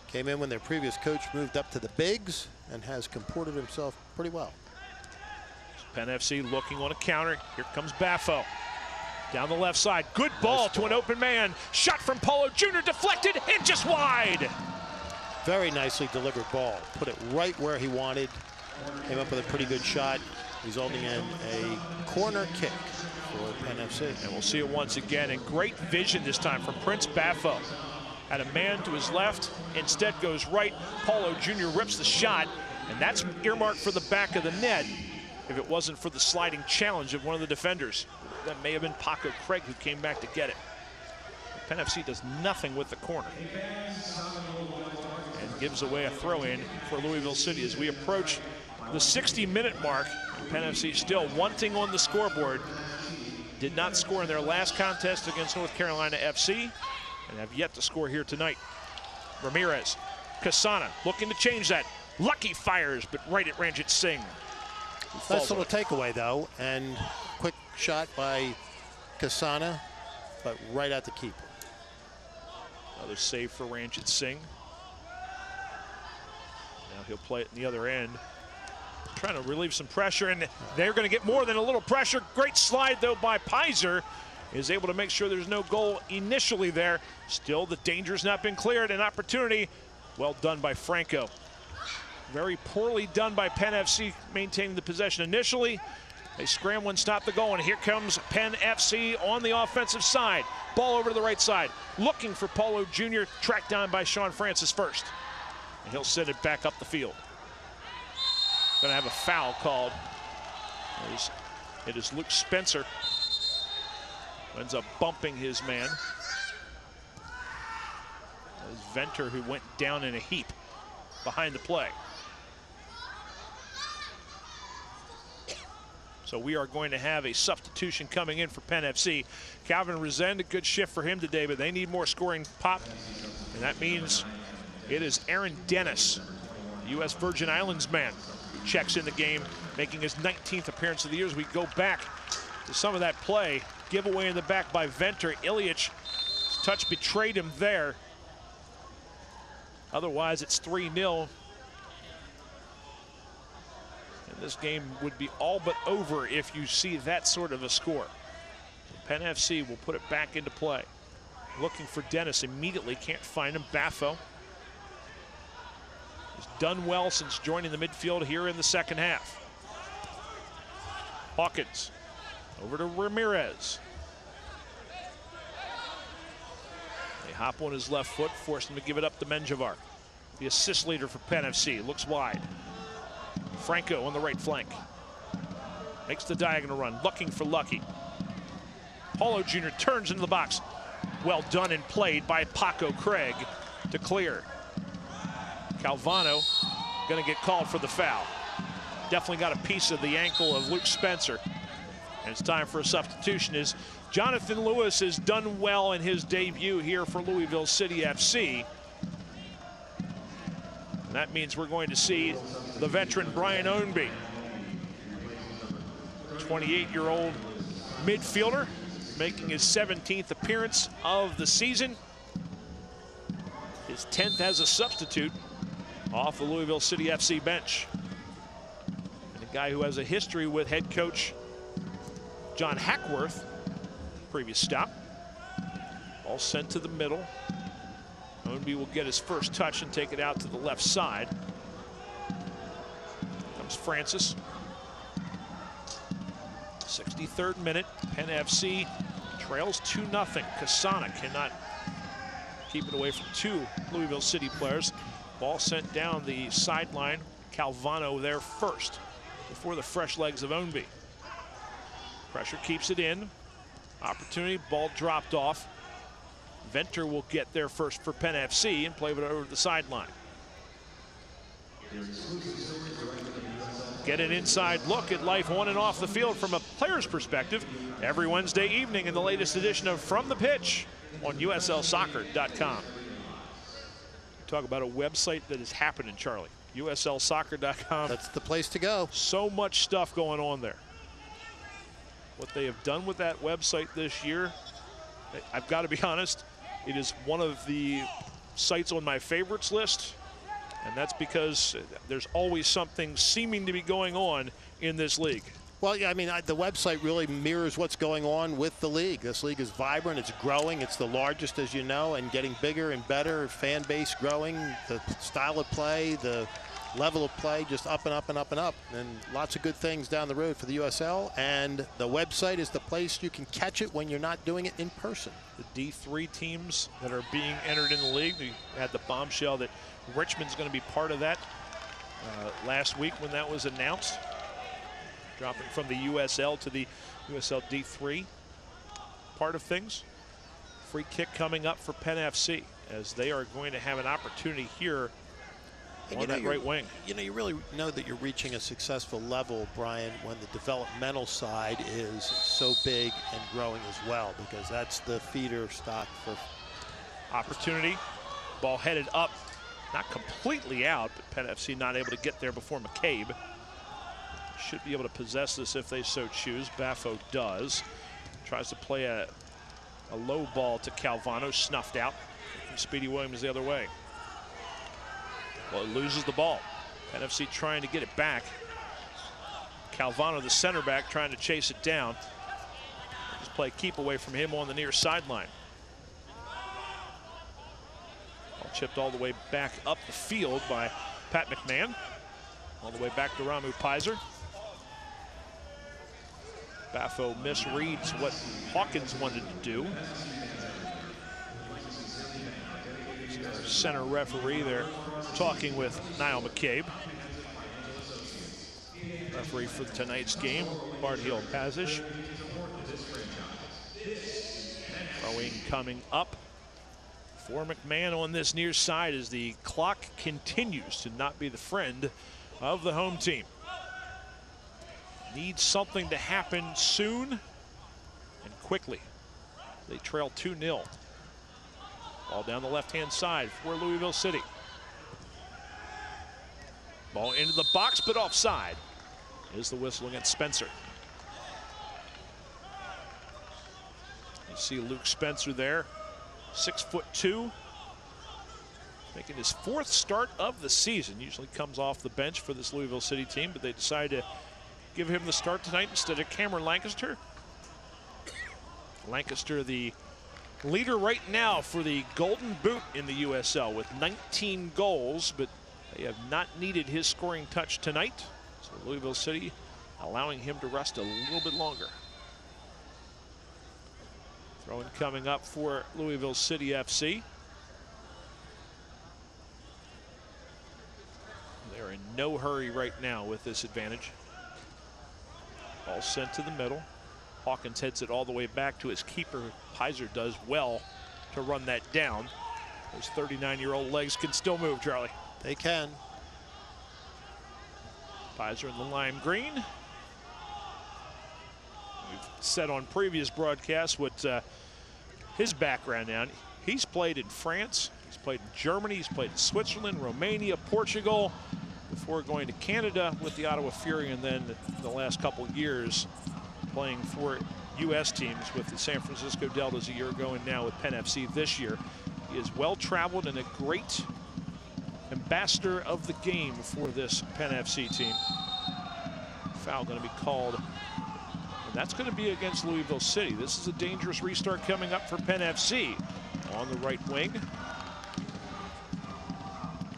S2: Came in when their previous coach moved up to the bigs and has comported himself pretty well.
S1: Penn FC looking on a counter. Here comes Baffo. Down the left side. Good ball to an open man. Shot from Paulo Jr. deflected and just wide.
S2: Very nicely delivered ball. Put it right where he wanted. Came up with a pretty good shot, resulting in a corner kick for Penn FC.
S1: And we'll see it once again. And great vision this time from Prince Baffo. Had a man to his left, instead goes right. Paulo Jr. rips the shot, and that's earmarked for the back of the net if it wasn't for the sliding challenge of one of the defenders. That may have been Paco Craig who came back to get it. Penn FC does nothing with the corner and gives away a throw-in for Louisville City as we approach the 60-minute mark. Penn FC still wanting on the scoreboard. Did not score in their last contest against North Carolina FC and have yet to score here tonight. Ramirez, Casana looking to change that. Lucky fires, but right at Ranjit Singh.
S2: Nice little takeaway, though, and quick shot by Casana, but right at the keeper.
S1: Another save for Ranjit Singh. Now he'll play it in the other end. Trying to relieve some pressure, and they're going to get more than a little pressure. Great slide, though, by Pizer. Is able to make sure there's no goal initially there. Still, the danger's not been cleared. An opportunity. Well done by Franco. Very poorly done by Penn FC, maintaining the possession initially. They scramble and stop the goal, and here comes Penn FC on the offensive side. Ball over to the right side. Looking for Paulo Jr., tracked down by Sean Francis first. And he'll send it back up the field. Gonna have a foul called. It is Luke Spencer. Ends up bumping his man. That was Venter who went down in a heap behind the play. So we are going to have a substitution coming in for Penn FC. Calvin Resend, a good shift for him today, but they need more scoring pop. And that means it is Aaron Dennis, U.S. Virgin Islands man, who checks in the game, making his 19th appearance of the year. As we go back to some of that play. Giveaway in the back by Venter. Ilyich, his touch betrayed him there. Otherwise, it's 3-0. And this game would be all but over if you see that sort of a score. Penn FC will put it back into play. looking for Dennis immediately, can't find him. Baffo has done well since joining the midfield here in the second half. Hawkins over to Ramirez. They hop on his left foot, force him to give it up to Menjivar. The assist leader for Penn FC, looks wide. Franco on the right flank. Makes the diagonal run, looking for Lucky. Paulo Jr. turns into the box. Well done and played by Paco Craig to clear. Calvano gonna get called for the foul. Definitely got a piece of the ankle of Luke Spencer. And it's time for a substitution as Jonathan Lewis has done well in his debut here for Louisville City FC. And that means we're going to see the veteran Brian Ownby, 28-year-old midfielder, making his 17th appearance of the season. His 10th as a substitute off the Louisville City FC bench. And a guy who has a history with head coach John Hackworth, previous stop. Ball sent to the middle. Ownby will get his first touch and take it out to the left side. Comes Francis. 63rd minute, Penn FC trails 2-0. Kasana cannot keep it away from two Louisville City players. Ball sent down the sideline. Calvano there first before the fresh legs of Ownby. Pressure keeps it in. Opportunity, ball dropped off. Venter will get there first for Penn FC and play it over the sideline. Get an inside look at life on and off the field from a player's perspective every Wednesday evening in the latest edition of From the Pitch on USLsoccer.com. Talk about a website that is happening, Charlie. USLsoccer.com.
S2: That's the place to go.
S1: So much stuff going on there. What they have done with that website this year, I've got to be honest, it is one of the sites on my favorites list. And that's because there's always something seeming to be going on in this league.
S2: Well, yeah, I mean, the website really mirrors what's going on with the league. This league is vibrant, it's growing, it's the largest, as you know, and getting bigger and better. Fan base growing, the style of play, the level of play just up and up and up and up. And lots of good things down the road for the USL. And the website is the place you can catch it when you're not doing it in person.
S1: The D3 teams that are being entered in the league, we had the bombshell that Richmond's going to be part of that last week when that was announced. Dropping from the USL to the USL D3 part of things. Free kick coming up for Penn FC as they are going to have an opportunity here on that right wing.
S2: You know, you really know that you're reaching a successful level, Brian, when the developmental side is so big and growing as well, because that's the feeder stock for
S1: opportunity. Ball headed up, not completely out, but Penn FC not able to get there before McCabe. Should be able to possess this if they so choose. Baffo does. Tries to play a low ball to Calvano, snuffed out. And Speedy Williams the other way. Well, it loses the ball. Penn FC trying to get it back. Calvano, the center back, trying to chase it down. Just play keep away from him on the near sideline. Ball chipped all the way back up the field by Pat McMahon. All the way back to Ramu Pizer. Baffo misreads what Hawkins wanted to do. Center referee there talking with Niall McCabe. Referee for tonight's game, Barthiel Pazish. Throwing coming up for McMahon on this near side as the clock continues to not be the friend of the home team. Needs something to happen soon and quickly. They trail 2-0. Ball down the left-hand side for Louisville City. Ball into the box, but offside. Is the whistle against Spencer. You see Luke Spencer there, 6'2", making his 4th start of the season. Usually comes off the bench for this Louisville City team, but they decided to give him the start tonight instead of Cameron Lancaster. Lancaster, the leader right now for the Golden Boot in the USL with 19 goals, but they have not needed his scoring touch tonight. So Louisville City allowing him to rest a little bit longer. Throw-in coming up for Louisville City FC. They're in no hurry right now with this advantage. Ball sent to the middle. Hawkins heads it all the way back to his keeper. Pizer does well to run that down. Those 39-year-old legs can still move, Charlie.
S2: They can.
S1: Pizer in the lime green. We've said on previous broadcasts what his background now. He's played in France, he's played in Germany, he's played in Switzerland, Romania, Portugal, before going to Canada with the Ottawa Fury, and then the last couple years playing for U.S. teams with the San Francisco Deltas a year ago and now with Penn FC this year. He is well-traveled and a great ambassador of the game for this Penn FC team. Foul going to be called, and that's going to be against Louisville City. This is a dangerous restart coming up for Penn FC on the right wing.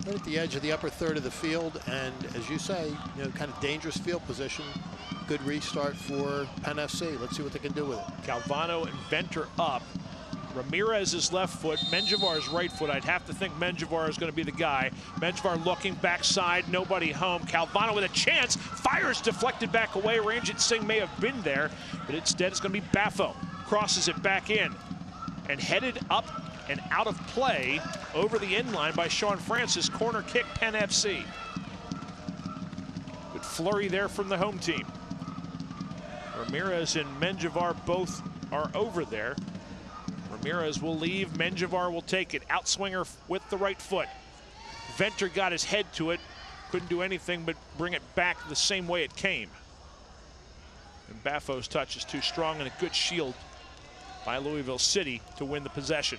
S2: Right at the edge of the upper third of the field, and as you say, kind of dangerous field position. Good restart for Penn FC. Let's see what they can do with it.
S1: Calvano and Venter up. Ramirez's left foot, Menjivar's right foot. I'd have to think Menjivar is going to be the guy. Menjivar looking backside, nobody home. Calvano with a chance, fires deflected back away. Ranjit Singh may have been there, but instead it's going to be Baffo. Crosses it back in and headed up and out of play over the end line by Sean Francis. Corner kick, Penn FC. Good flurry there from the home team. Ramirez and Menjivar both are over there. Ramirez will leave, Menjivar will take it. Outswinger with the right foot. Venter got his head to it. Couldn't do anything but bring it back the same way it came. And Baffo's touch is too strong, and a good shield by Louisville City to win the possession.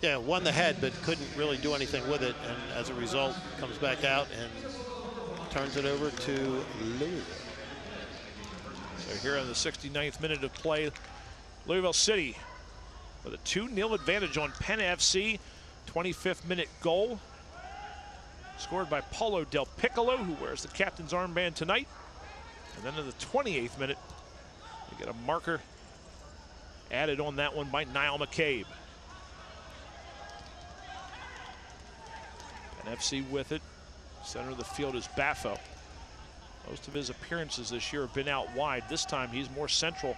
S2: Yeah, won the head, but couldn't really do anything with it, and as a result, comes back out and turns it over to Louisville.
S1: So here in the 69th minute of play, Louisville City with a 2-0 advantage on Penn FC. 25th minute goal scored by Paulo Del Piccolo, who wears the captain's armband tonight. And then in the 28th minute, we get a marker added on that one by Niall McCabe. Penn FC with it. Center of the field is Baffo. Most of his appearances this year have been out wide. This time he's more central,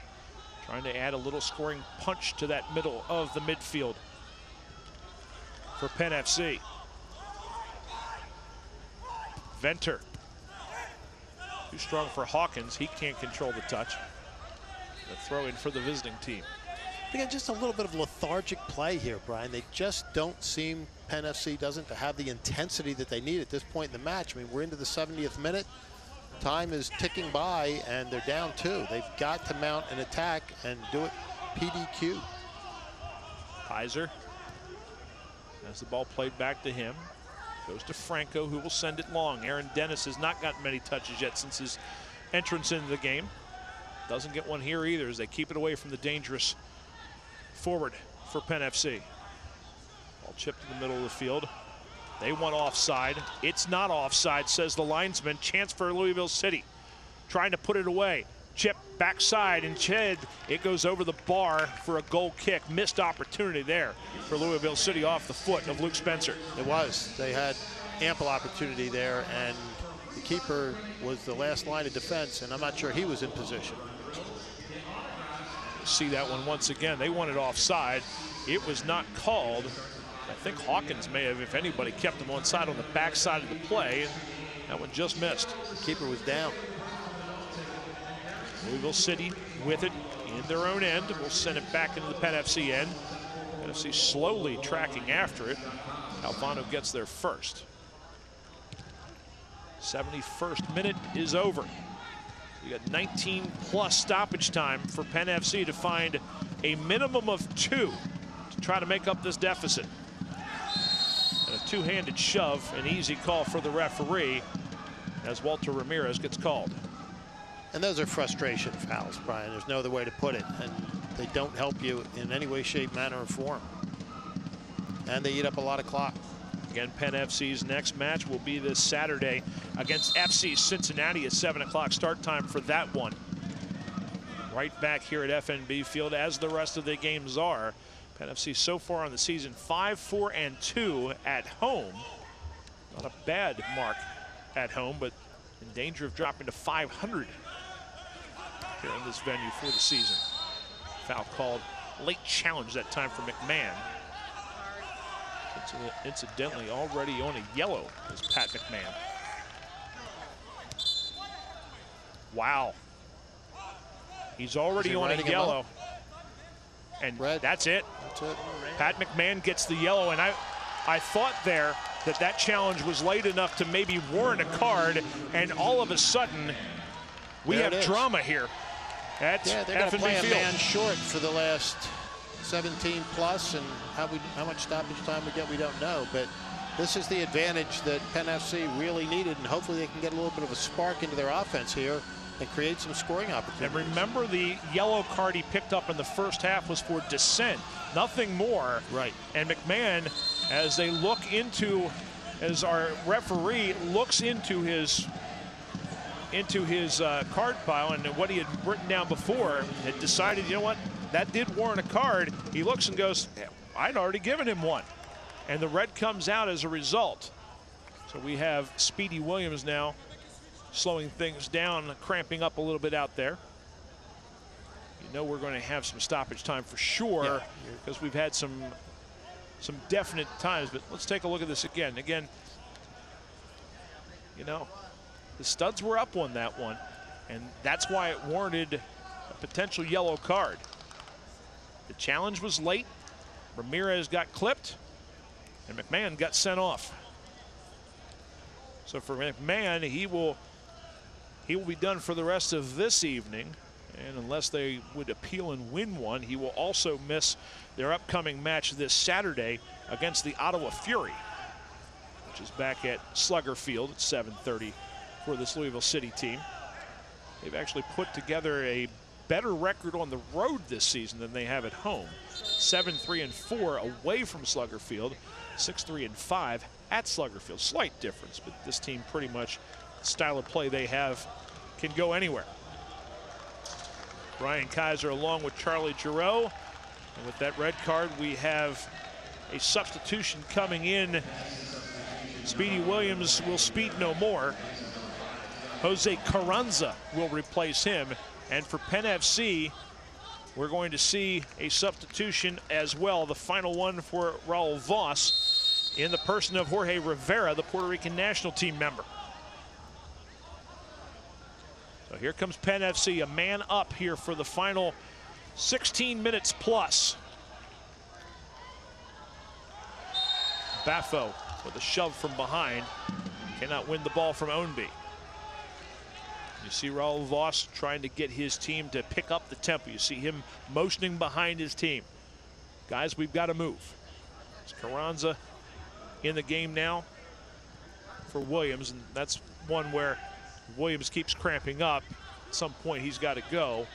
S1: trying to add a little scoring punch to that middle of the midfield for Penn FC. Venter. Too strong for Hawkins. He can't control the touch. The throw in for the visiting team.
S2: Again, just a little bit of lethargic play here, Brian. They just don't seem, Penn FC doesn't, to have the intensity that they need at this point in the match. I mean, we're into the 70th minute. Time is ticking by, and they're down 2. They've got to mount an attack and do it PDQ.
S1: Pizer has the ball played back to him. Goes to Franco, who will send it long. Aaron Dennis has not gotten many touches yet since his entrance into the game. Doesn't get one here either as they keep it away from the dangerous forward for Penn FC. Ball chipped in the middle of the field. They want offside. It's not offside, says the linesman. Chance for Louisville City. Trying to put it away. Chip backside, instead it goes over the bar for a goal kick. Missed opportunity there for Louisville City off the foot of Luke Spencer.
S2: It was. They had ample opportunity there, and the keeper was the last line of defense, and I'm not sure he was in position.
S1: See that one once again. They wanted offside. It was not called. I think Hawkins may have, if anybody, kept him onside on the backside of the play, and that one just missed.
S2: The keeper was down.
S1: Louisville City with it in their own end. Will send it back into the Penn FC end. Penn FC slowly tracking after it. Calvano gets there first. 71st minute is over. You got 19 plus stoppage time for Penn FC to find a minimum of 2 to try to make up this deficit. And a two-handed shove, an easy call for the referee as Walter Ramirez gets called.
S2: And those are frustration fouls, Brian. There's no other way to put it. And they don't help you in any way, shape, manner, or form. And they eat up a lot of clock.
S1: Again, Penn FC's next match will be this Saturday against FC Cincinnati at 7 o'clock start time for that one. Right back here at FNB Field, as the rest of the games are. Penn FC so far on the season 5-4-2 at home. Not a bad mark at home, but in danger of dropping to 500 here in this venue for the season. Foul called, late challenge that time for McMahon. Incidentally, already on a yellow is Pat McMahon. Wow. He's already on a yellow. And that's it. Pat McMahon gets the yellow, and I thought there that drama was late enough to maybe warrant a card, and all of a sudden we have drama here at
S2: they're going to play a
S1: Field.
S2: man short for the last 17 plus, and how much stoppage time we get, we don't know. But this is the advantage that Penn FC really needed, and hopefully they can get a little bit of a spark into their offense here and create some scoring opportunities.
S1: And remember, the yellow card he picked up in the first half was for dissent, nothing more.
S2: Right.
S1: And McMahon, as they look into, as our referee looks into his card pile and what he had written down before, had decided, you know what, that did warrant a card. He looks and goes, I'd already given him one. And the red comes out as a result. So we have Speedy Williams now slowing things down, cramping up a little bit out there. You know we're going to have some stoppage time for sure, because we've had some definite times. But let's take a look at this again. Again, you know, the studs were up on that one, and that's why it warranted a potential yellow card. The challenge was late. Ramirez got clipped, and McMahon got sent off. So for McMahon, he will be done for the rest of this evening, and unless they would appeal and win one, he will also miss their upcoming match this Saturday against the Ottawa Fury, which is back at Slugger Field at 7:30 for this Louisville City team. They've actually put together a better record on the road this season than they have at home. 7-3-4 away from Slugger Field, 6-3-5 at Slugger Field. Slight difference, but this team pretty much, the style of play they have, can go anywhere. Brian Kaiser along with Charlie Giroux. And with that red card, we have a substitution coming in. Speedy Williams will speed no more. Jose Carranza will replace him. And for Penn FC, we're going to see a substitution as well, the final one for Raul Voss, in the person of Jorge Rivera, the Puerto Rican national team member. So here comes Penn FC, a man up here for the final 16 minutes plus. Baffo with a shove from behind, cannot win the ball from Ownby. You see Raul Voss trying to get his team to pick up the tempo. You see him motioning behind his team. Guys, we've got to move. It's Carranza in the game now for Williams, and that's one where Williams keeps cramping up. At some point, he's got to go.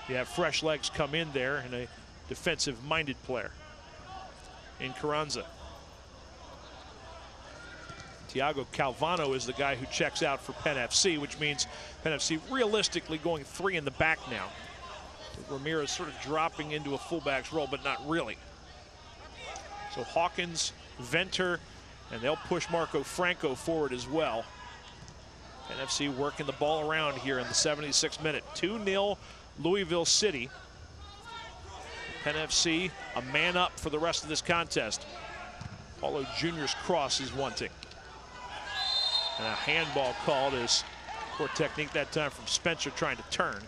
S1: You have fresh legs come in there and a defensive-minded player in Carranza. Thiago Calvano is the guy who checks out for Penn FC, which means Penn FC realistically going 3 in the back now. Ramirez sort of dropping into a fullback's role, but not really. So Hawkins, Venter, and they'll push Marco Franco forward as well. Penn FC working the ball around here in the 76th minute. 2-0 Louisville City. Penn FC a man up for the rest of this contest. Paulo Jr.'s cross is wanting. And a handball called as poor technique that time from Spencer trying to turn.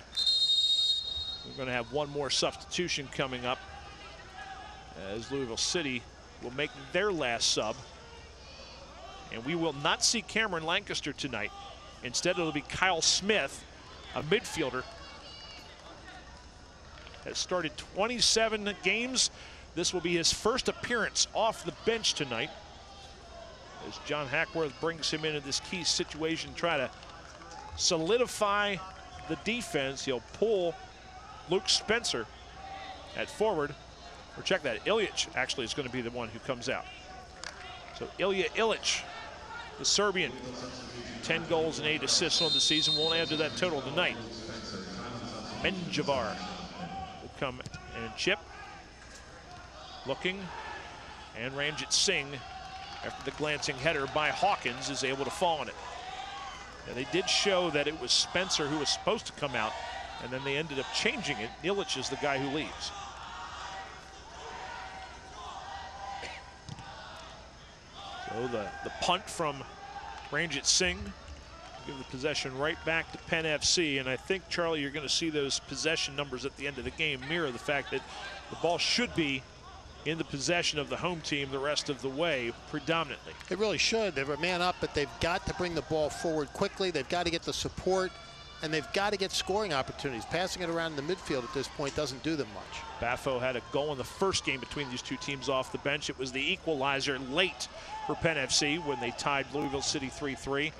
S1: We're going to have one more substitution coming up as Louisville City will make their last sub. And we will not see Cameron Lancaster tonight. Instead, it'll be Kyle Smith, a midfielder. Has started 27 games. This will be his first appearance off the bench tonight, as John Hackworth brings him into this key situation, try to solidify the defense. He'll pull Luke Spencer at forward. Or check that, Ilic actually is going to be the one who comes out. So Ilya Ilic, the Serbian, 10 goals and 8 assists on the season. Won't add to that total tonight. Menjivar will come and chip. Looking, and Ranjit Singh, after the glancing header by Hawkins, is able to fall on it. And they did show that it was Spencer who was supposed to come out, and then they ended up changing it. Ilic is the guy who leaves. So the punt from Ranjit Singh, give the possession right back to Penn FC. And I think, Charlie, you're going to see those possession numbers at the end of the game mirror the fact that the ball should be in the possession of the home team the rest of the way, predominantly.
S2: They really should. They're a man up, but they've got to bring the ball forward quickly. They've got to get the support, and they've got to get scoring opportunities. Passing it around the midfield at this point doesn't do them much.
S1: Baffo had a goal in the first game between these two teams off the bench. It was the equalizer late for Penn FC when they tied Louisville City 3-3.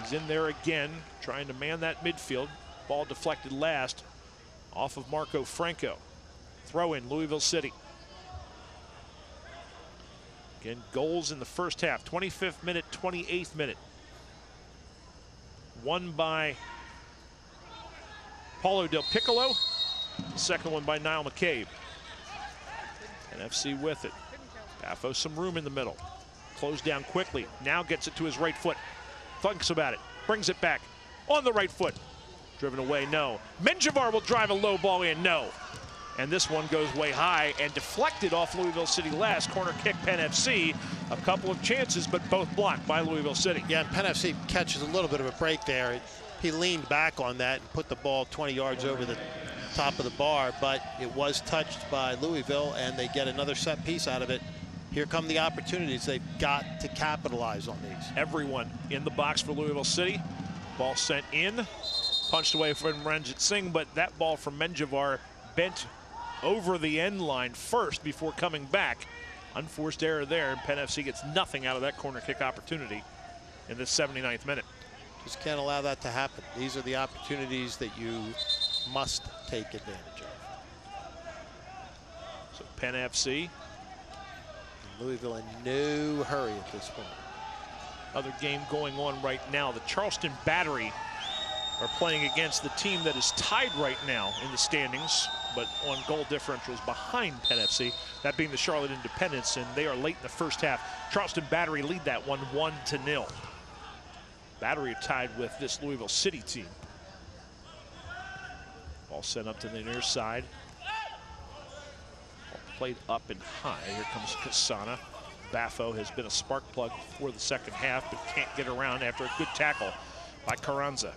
S1: He's in there again, trying to man that midfield. Ball deflected last off of Marco Franco. Throw in Louisville City. Again, goals in the first half, 25th minute, 28th minute. One by Paulo Del Piccolo, the second one by Niall McCabe. And FC with it. Baffo some room in the middle. Closed down quickly, now gets it to his right foot. Thinks about it, brings it back on the right foot. Driven away, no. Menjivar will drive a low ball in, no. And this one goes way high and deflected off Louisville City last. Corner kick, Penn FC. A couple of chances, but both blocked by Louisville City.
S2: Yeah, and Penn FC catches a little bit of a break there. He leaned back on that and put the ball 20 yards over the top of the bar, but it was touched by Louisville, and they get another set piece out of it. Here come the opportunities. They've got to capitalize on these.
S1: Everyone in the box for Louisville City. Ball sent in, punched away from Ranjit Singh, but that ball from Menjivar bent over the end line first before coming back. Unforced error there, and Penn FC gets nothing out of that corner kick opportunity in the 79th minute.
S2: Just can't allow that to happen. These are the opportunities that you must take advantage of.
S1: So Penn FC.
S2: Louisville in no hurry at this point.
S1: Other game going on right now. The Charleston Battery are playing against the team that is tied right now in the standings, but on goal differentials behind Penn FC, that being the Charlotte Independents, and they are late in the first half. Charleston Battery lead that one 1-0. Battery are tied with this Louisville City team. Ball sent up to the near side. Ball played up and high. Here comes Kasana. Baffo has been a spark plug for the second half, but can't get around after a good tackle by Carranza.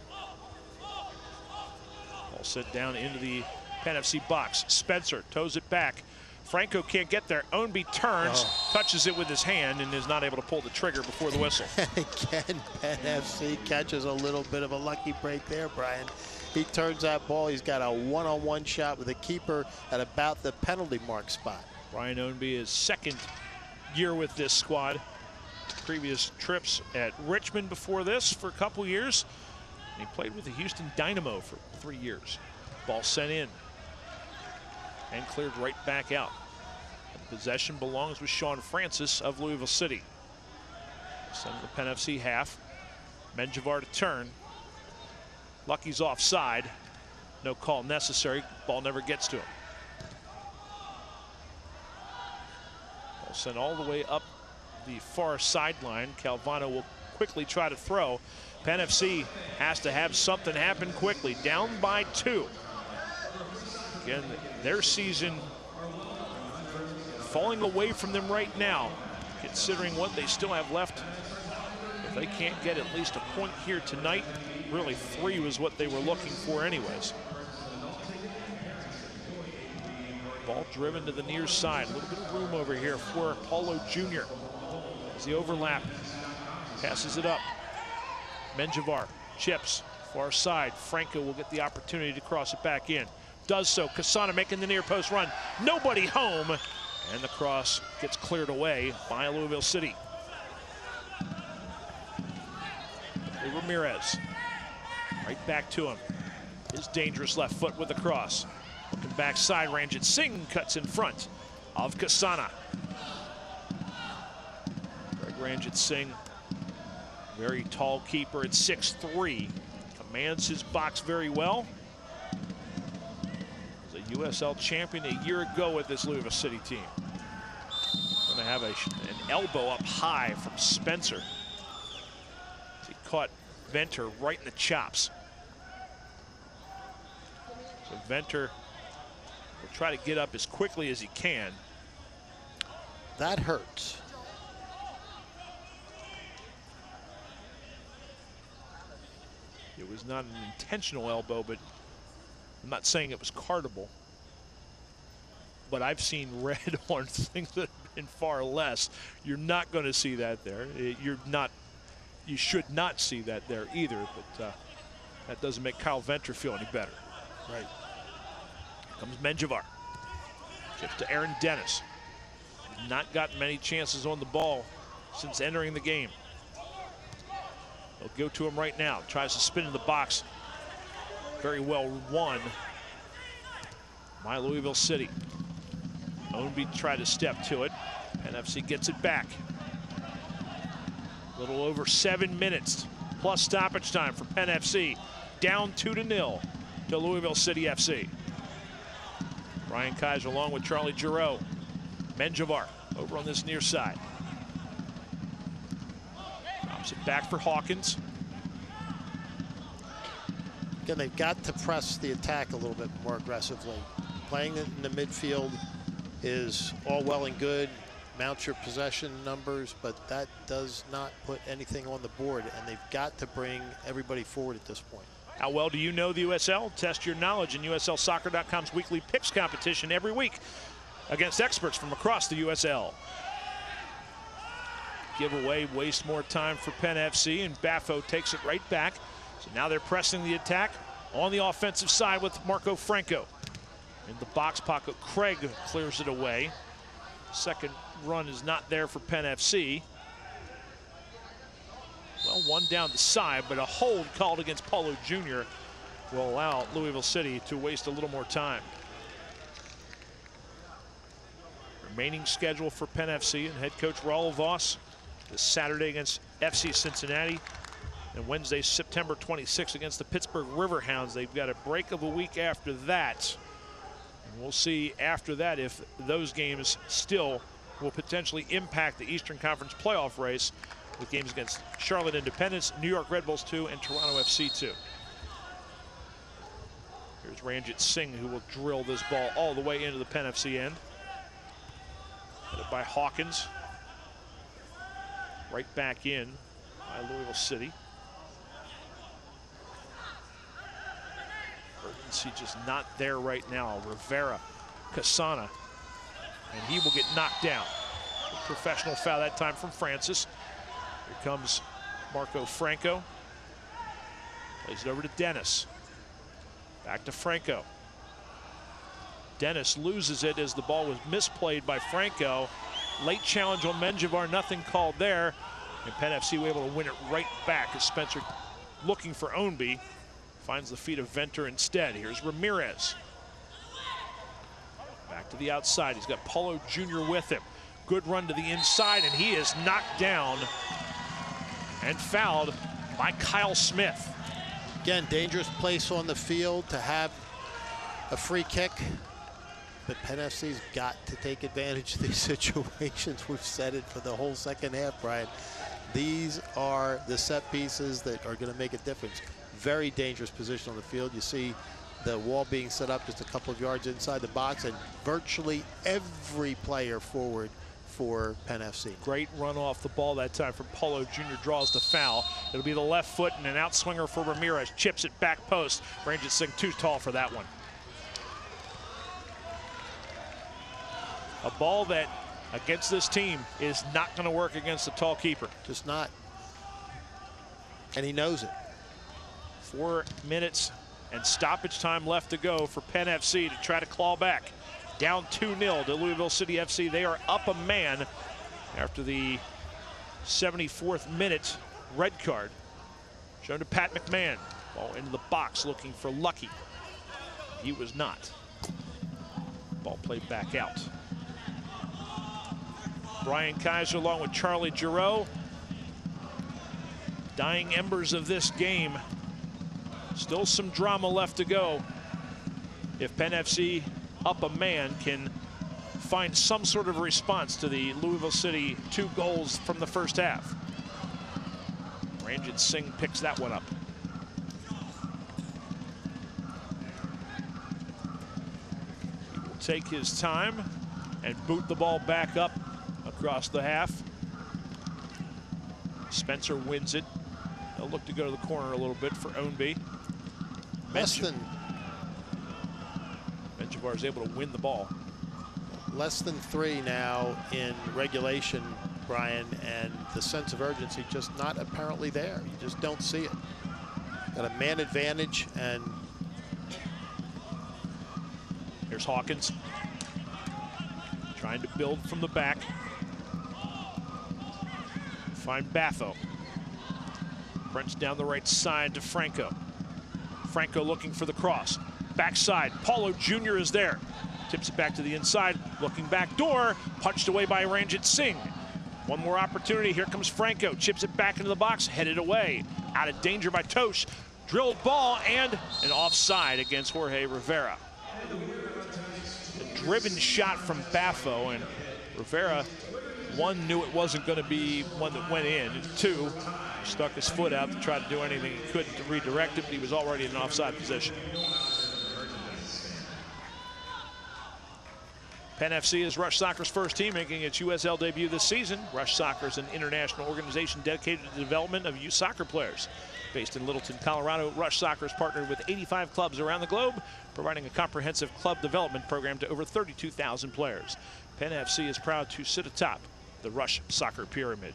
S1: Ball sent down into the Penn FC box. Spencer toes it back. Franco can't get there. Ownby turns, touches it with his hand, and is not able to pull the trigger before the whistle.
S2: Again, Penn FC catches a little bit of a lucky break there, Brian. He turns that ball. He's got a one-on-one shot with the keeper at about the penalty mark spot.
S1: Brian Ownby is second year with this squad. Previous trips at Richmond before this for a couple years. And he played with the Houston Dynamo for 3 years. Ball sent in and cleared right back out. And possession belongs with Sean Francis of Louisville City. Send the Penn FC half. Menjivar to turn. Lucky's offside. No call necessary. Ball never gets to him. Ball sent all the way up the far sideline. Calvano will quickly try to throw. Penn FC has to have something happen quickly. Down by 2. Again, their season falling away from them right now, considering what they still have left. If they can't get at least a point here tonight, really 3 was what they were looking for anyways. Ball driven to the near side. A little bit of room over here for Paulo Jr. As the overlap passes it up. Menjivar chips far side. Franco will get the opportunity to cross it back in. Does so. Kasana making the near post run. Nobody home. And the cross gets cleared away by Louisville City. Ramirez. Right back to him. His dangerous left foot with the cross. Looking back side, Ranjit Singh cuts in front of Kasana. Ranjit Singh, very tall keeper at 6'3", commands his box very well. Was a USL champion a year ago with this Louisville City team. Going to have an elbow up high from Spencer. He caught Venter right in the chops. So Venter will try to get up as quickly as he can.
S2: That hurts.
S1: It was not an intentional elbow, but I'm not saying it was cardable. But I've seen red on things that have been far less. You're not going to see that there. You should not see that there either, but that doesn't make Kyle Venter feel any better.
S2: Right.
S1: Here comes Menjivar. Chips to Aaron Dennis. Not gotten many chances on the ball since entering the game. They'll go to him right now. Tries to spin in the box. Very well won by Louisville City. Ownby tried to step to it. Penn FC gets it back. A little over 7 minutes plus stoppage time for Penn FC. Down 2-0 to Louisville City FC. Ryan Kaiser along with Charlie Giroux. Menjivar over on this near side. Drops it back for Hawkins.
S2: Again, they've got to press the attack a little bit more aggressively. Playing in the midfield is all well and good. Mount your possession numbers, but that does not put anything on the board, and they've got to bring everybody forward at this point.
S1: How well do you know the USL? Test your knowledge in USLsoccer.com's weekly picks competition every week against experts from across the USL. Giveaway, waste more time for Penn FC, and Baffo takes it right back. So now they're pressing the attack on the offensive side with Marco Franco. In the box pocket, Craig clears it away. Second run is not there for Penn FC. Well, one down the side, but a hold called against Paulo Jr. will allow Louisville City to waste a little more time. Remaining schedule for Penn FC and head coach Raul Voss this Saturday against FC Cincinnati and Wednesday, September 26th against the Pittsburgh Riverhounds. They've got a break of a week after that. And we'll see after that if those games still will potentially impact the Eastern Conference playoff race with games against Charlotte Independence, New York Red Bulls 2, and Toronto FC 2. Here's Ranjit Singh, who will drill this ball all the way into the Penn FC end. Headed by Hawkins. Right back in by Louisville City. Urgency just not there right now. Rivera, Kasana, and he will get knocked down. A professional foul that time from Francis. Here comes Marco Franco. Plays it over to Dennis. Back to Franco. Dennis loses it as the ball was misplayed by Franco. Late challenge on Menjivar, nothing called there. And Penn FC were able to win it right back as Spencer, looking for Ownby, finds the feet of Venter instead. Here's Ramirez. Back to the outside. He's got Paulo Jr. with him. Good run to the inside, and he is knocked down and fouled by Kyle Smith.
S2: Again, dangerous place on the field to have a free kick. But Penn FC's got to take advantage of these situations. We've said it for the whole second half, Brian. These are the set pieces that are going to make a difference. Very dangerous position on the field. You see the wall being set up just a couple of yards inside the box, and virtually every player forward for Penn FC.
S1: Great run off the ball that time from Paulo Jr. draws the foul. It'll be the left foot and an outswinger for Ramirez. Chips it back post. Ranjit Singh too tall for that one. A ball that against this team is not going to work against the tall keeper.
S2: Just not. And he knows it.
S1: 4 minutes and stoppage time left to go for Penn FC to try to claw back. Down 2-0 to Louisville City FC. They are up a man after the 74th minute red card shown to Pat McMahon. Ball into the box looking for Lucky. He was not. Ball played back out. Brian Kaiser along with Charlie Giroux. Dying embers of this game. Still some drama left to go. If Penn FC up a man can find some sort of response to the Louisville City 2 goals from the first half. Ranjit Singh picks that one up. He will take his time and boot the ball back up across the half. Spencer wins it. They'll look to go to the corner a little bit for Ownby. Menjivar is able to win the ball.
S2: Less than 3 now in regulation, Brian, and the sense of urgency just not apparently there. You just don't see it. Got a man advantage, and
S1: here's Hawkins trying to build from the back. Find Batho. Prince down the right side to Franco. Franco looking for the cross. Backside, Paulo Jr. is there. Tips it back to the inside, looking back door, punched away by Ranjit Singh. One more opportunity, here comes Franco, chips it back into the box, headed away. Out of danger by Tosh. Drilled ball and an offside against Jorge Rivera. A driven shot from Batho, and Rivera, 1, knew it wasn't going to be one that went in, and 2, stuck his foot out to try to do anything he could to redirect it, but he was already in an offside position. Penn FC is Rush Soccer's first team making its USL debut this season. Rush Soccer is an international organization dedicated to the development of youth soccer players. Based in Littleton, Colorado, Rush Soccer is partnered with 85 clubs around the globe, providing a comprehensive club development program to over 32,000 players. Penn FC is proud to sit atop the Rush Soccer pyramid.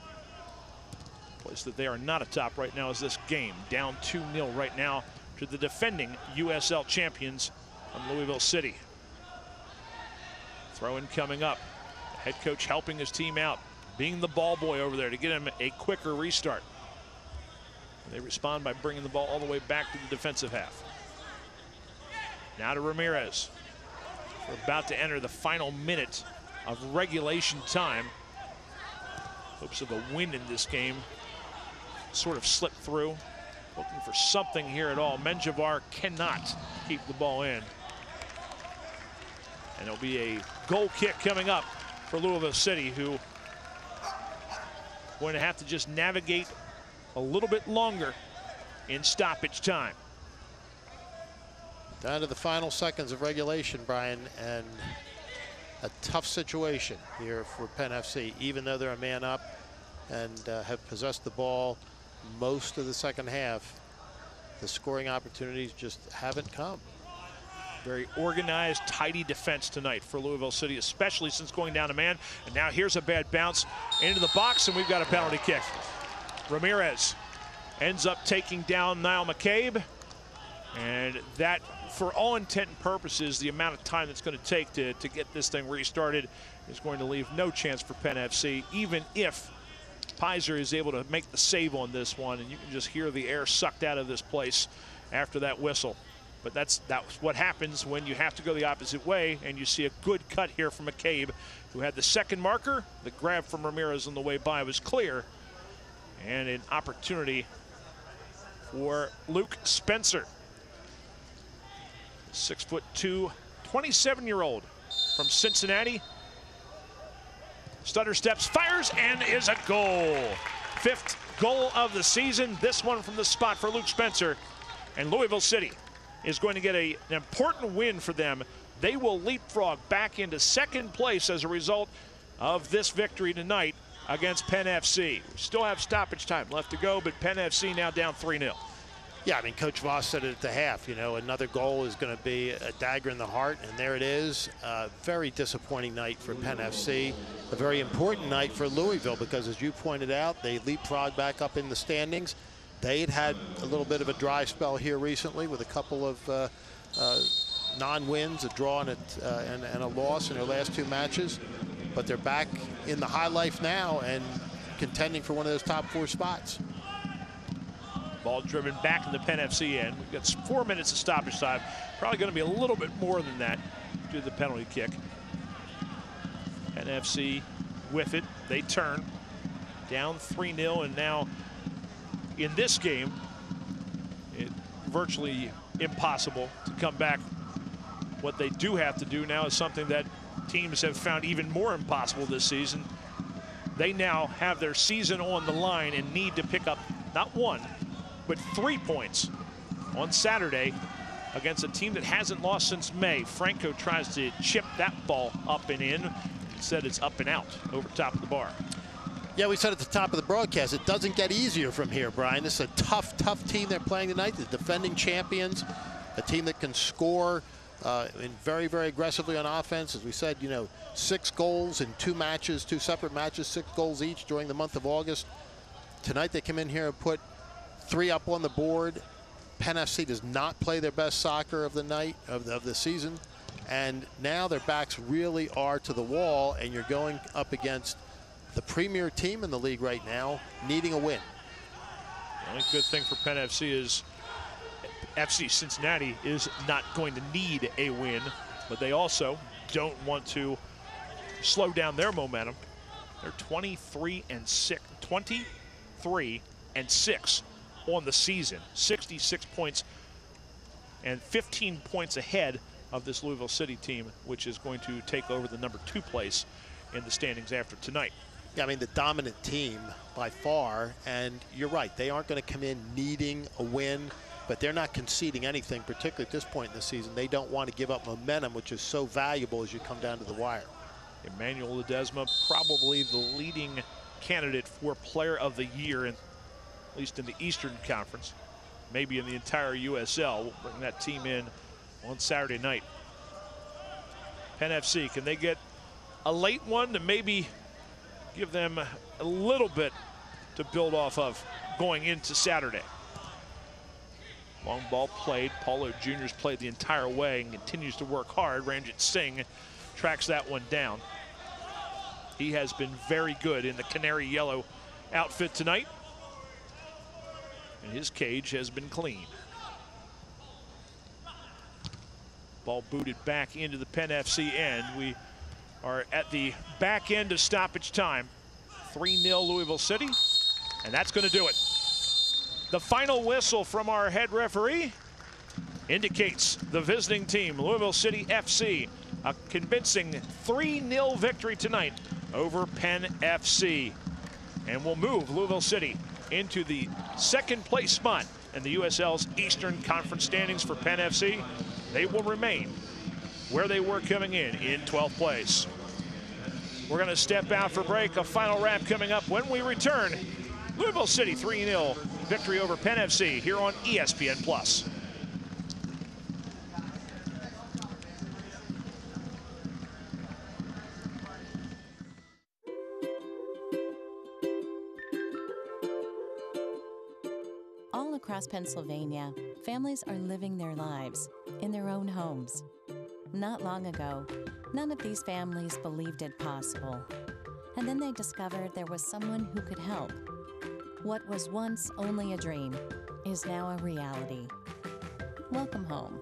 S1: Place that they are not atop right now is this game. Down 2-0 right now to the defending USL champions of Louisville City. Throw-in coming up. The head coach helping his team out, being the ball boy over there to get him a quicker restart. And they respond by bringing the ball all the way back to the defensive half. Now to Ramirez. We're about to enter the final minute of regulation time. Hopes of a win in this game sort of slipped through. Looking for something here at all. Menjivar cannot keep the ball in. And it'll be a goal kick coming up for Louisville City, who going to have to just navigate a little bit longer in stoppage time.
S2: Down to the final seconds of regulation, Brian, and a tough situation here for Penn FC, even though they're a man up and have possessed the ball most of the second half. The scoring opportunities just haven't come.
S1: Very organized, tidy defense tonight for Louisville City, especially since going down a man. And now here's a bad bounce into the box, and we've got a penalty kick. Ramirez ends up taking down Niall McCabe. And that, for all intent and purposes, the amount of time that's going to take to get this thing restarted is going to leave no chance for Penn FC, even if Pizer is able to make the save on this one. And you can just hear the air sucked out of this place after that whistle. But that's what happens when you have to go the opposite way, and you see a good cut here from McCabe, who had the second marker. The grab from Ramirez on the way by was clear, and an opportunity for Luke Spencer. 6'2", 27-year-old from Cincinnati. Stutter steps, fires, and is a goal. 5th goal of the season. This one from the spot for Luke Spencer. And Louisville City is going to get an important win for them. They will leapfrog back into second place as a result of this victory tonight against Penn FC. We still have stoppage time left to go, but Penn FC now down 3-0.
S2: Yeah, I mean, Coach Voss said it at the half. You know, another goal is going to be a dagger in the heart, and there it is. Very disappointing night for Penn FC. A very important night for Louisville because, as you pointed out, they leapfrog back up in the standings. They'd had a little bit of a dry spell here recently with a couple of non-wins, a draw and a loss in their last 2 matches. But they're back in the high life now and contending for one of those top 4 spots.
S1: Ball driven back in the Penn FC end. We've got 4 minutes of stoppage time. Probably going to be a little bit more than that due to the penalty kick. Penn FC with it. They turn. Down 3-0, and now in this game, it's virtually impossible to come back. What they do have to do now is something that teams have found even more impossible this season. They now have their season on the line and need to pick up not 1, but 3 points on Saturday against a team that hasn't lost since May. Franco tries to chip that ball up and in. Instead, it's up and out over top of the bar.
S2: Yeah, we said at the top of the broadcast, it doesn't get easier from here, Brian. This is a tough, tough team they're playing tonight. The defending champions, a team that can score very, very aggressively on offense. As we said, 6 goals in 2 matches, 2 separate matches, 6 goals each during the month of August. Tonight they come in here and put 3 up on the board. Penn FC does not play their best soccer of the night, of the season. And now their backs really are to the wall, and you're going up against the premier team in the league right now, needing a win.
S1: The only good thing for Penn FC is FC Cincinnati is not going to need a win, but they also don't want to slow down their momentum. They're 23-6 on the season, 66 points and 15 points ahead of this Louisville City team, which is going to take over the number 2 place in the standings after tonight.
S2: Yeah, I mean, the dominant team by far, and you're right, they aren't going to come in needing a win, but they're not conceding anything, particularly at this point in the season. They don't want to give up momentum, which is so valuable as you come down to the wire.
S1: Emmanuel Ledesma, probably the leading candidate for Player of the Year, at least in the Eastern Conference, maybe in the entire USL. We'll bring that team in on Saturday night. Penn FC, can they get a late one to maybe give them a little bit to build off of going into Saturday? Long ball played. Paulo Jr.'s played the entire way and continues to work hard. Ranjit Singh tracks that one down. He has been very good in the canary yellow outfit tonight, and his cage has been clean. Ball booted back into the Penn FC end. We are at the back end of stoppage time. 3-0 Louisville City, and that's going to do it. The final whistle from our head referee indicates the visiting team, Louisville City FC, a convincing 3-0 victory tonight over Penn FC, and will move Louisville City into the 2nd place spot in the USL's Eastern Conference standings. For Penn FC, they will remain where they were coming in 12th place. We're going to step out for break. A final wrap coming up when we return. Louisville City 3-0 victory over Penn FC here on ESPN+.
S7: All across Pennsylvania, families are living their lives in their own homes. Not long ago, none of these families believed it possible. And then they discovered there was someone who could help. What was once only a dream is now a reality. Welcome home.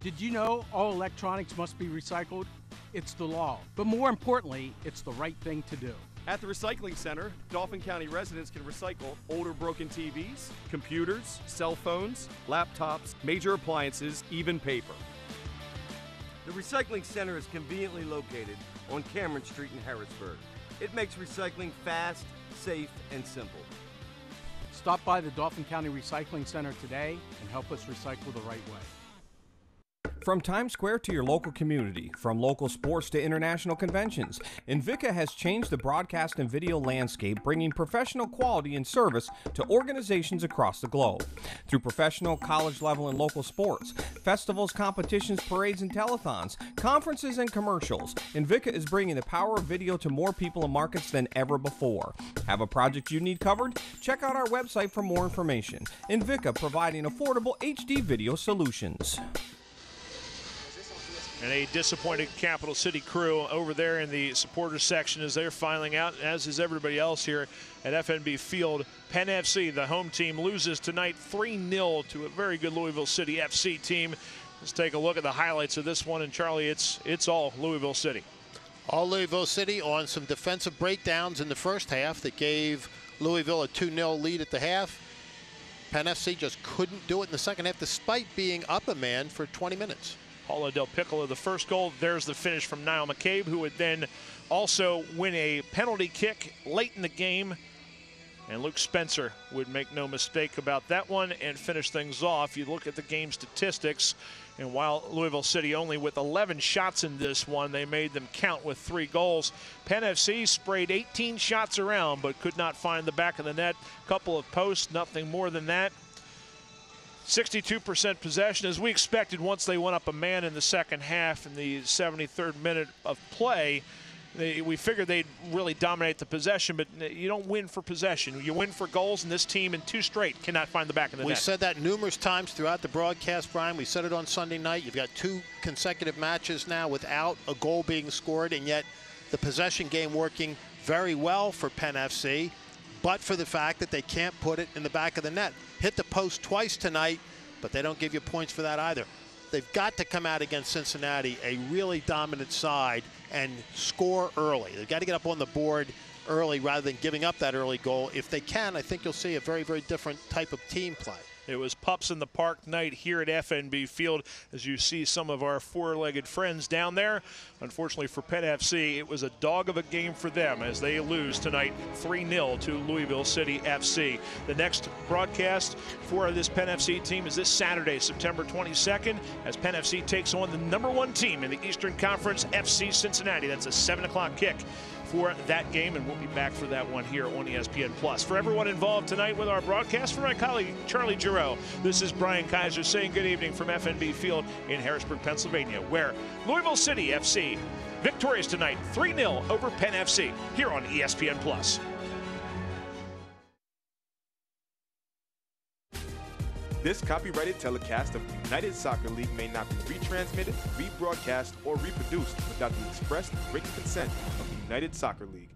S3: Did you know all electronics must be recycled? It's the law. But more importantly, it's the right thing to do.
S4: At the Recycling Center, Dauphin County residents can recycle older broken TVs, computers, cell phones, laptops, major appliances, even paper.
S5: The Recycling Center is conveniently located on Cameron Street in Harrisburg. It makes recycling fast, safe, and simple.
S3: Stop by the Dauphin County Recycling Center today and help us recycle the right way.
S8: From Times Square to your local community, from local sports to international conventions, Invicta has changed the broadcast and video landscape, bringing professional quality and service to organizations across the globe. Through professional, college level, and local sports, festivals, competitions, parades, and telethons, conferences, and commercials, Invicta is bringing the power of video to more people and markets than ever before. Have a project you need covered? Check out our website for more information. Invicta, providing affordable HD video solutions.
S1: And a disappointed Capital City crew over there in the supporters section as they're filing out, as is everybody else here at FNB Field. Penn FC, the home team, loses tonight 3-0 to a very good Louisville City FC team. Let's take a look at the highlights of this one. And Charlie, it's all Louisville City.
S2: All Louisville City on some defensive breakdowns in the first half that gave Louisville a 2-0 lead at the half. Penn FC just couldn't do it in the second half despite being up a man for 20 minutes.
S1: Paula Del Piccolo, the first goal. There's the finish from Niall McCabe, who would then also win a penalty kick late in the game. And Luke Spencer would make no mistake about that one and finish things off. You look at the game statistics, and while Louisville City only with 11 shots in this one, they made them count with 3 goals. Penn FC sprayed 18 shots around but could not find the back of the net. Couple of posts, nothing more than that. 62% possession, as we expected once they went up a man in the second half in the 73rd minute of play. We figured they'd really dominate the possession, but you don't win for possession. You win for goals, and this team in 2 straight cannot find the back of the net.
S2: We said that numerous times throughout the broadcast, Brian. We said it on Sunday night. You've got 2 consecutive matches now without a goal being scored, and yet the possession game working very well for Penn FC, but for the fact that they can't put it in the back of the net. Hit the post twice tonight, but they don't give you points for that either. They've got to come out against Cincinnati, a really dominant side, and score early. They've got to get up on the board early rather than giving up that early goal. If they can, I think you'll see a very, very different type of team play.
S1: It was pups in the park night here at FNB Field as you see some of our 4-legged friends down there. Unfortunately for Penn FC, it was a dog of a game for them as they lose tonight 3-0 to Louisville City FC. The next broadcast for this Penn FC team is this Saturday, September 22nd, as Penn FC takes on the #1 team in the Eastern Conference, FC Cincinnati. That's a 7 o'clock kick for that game, and we'll be back for that one here on ESPN+. For everyone involved tonight with our broadcast, for my colleague Charlie Giroux, this is Brian Kaiser saying good evening from FNB Field in Harrisburg, Pennsylvania, where Louisville City FC victorious tonight 3-0 over Penn FC here on ESPN+.
S15: This copyrighted telecast of the United Soccer League may not be retransmitted, rebroadcast, or reproduced without the express written consent of the United Soccer League.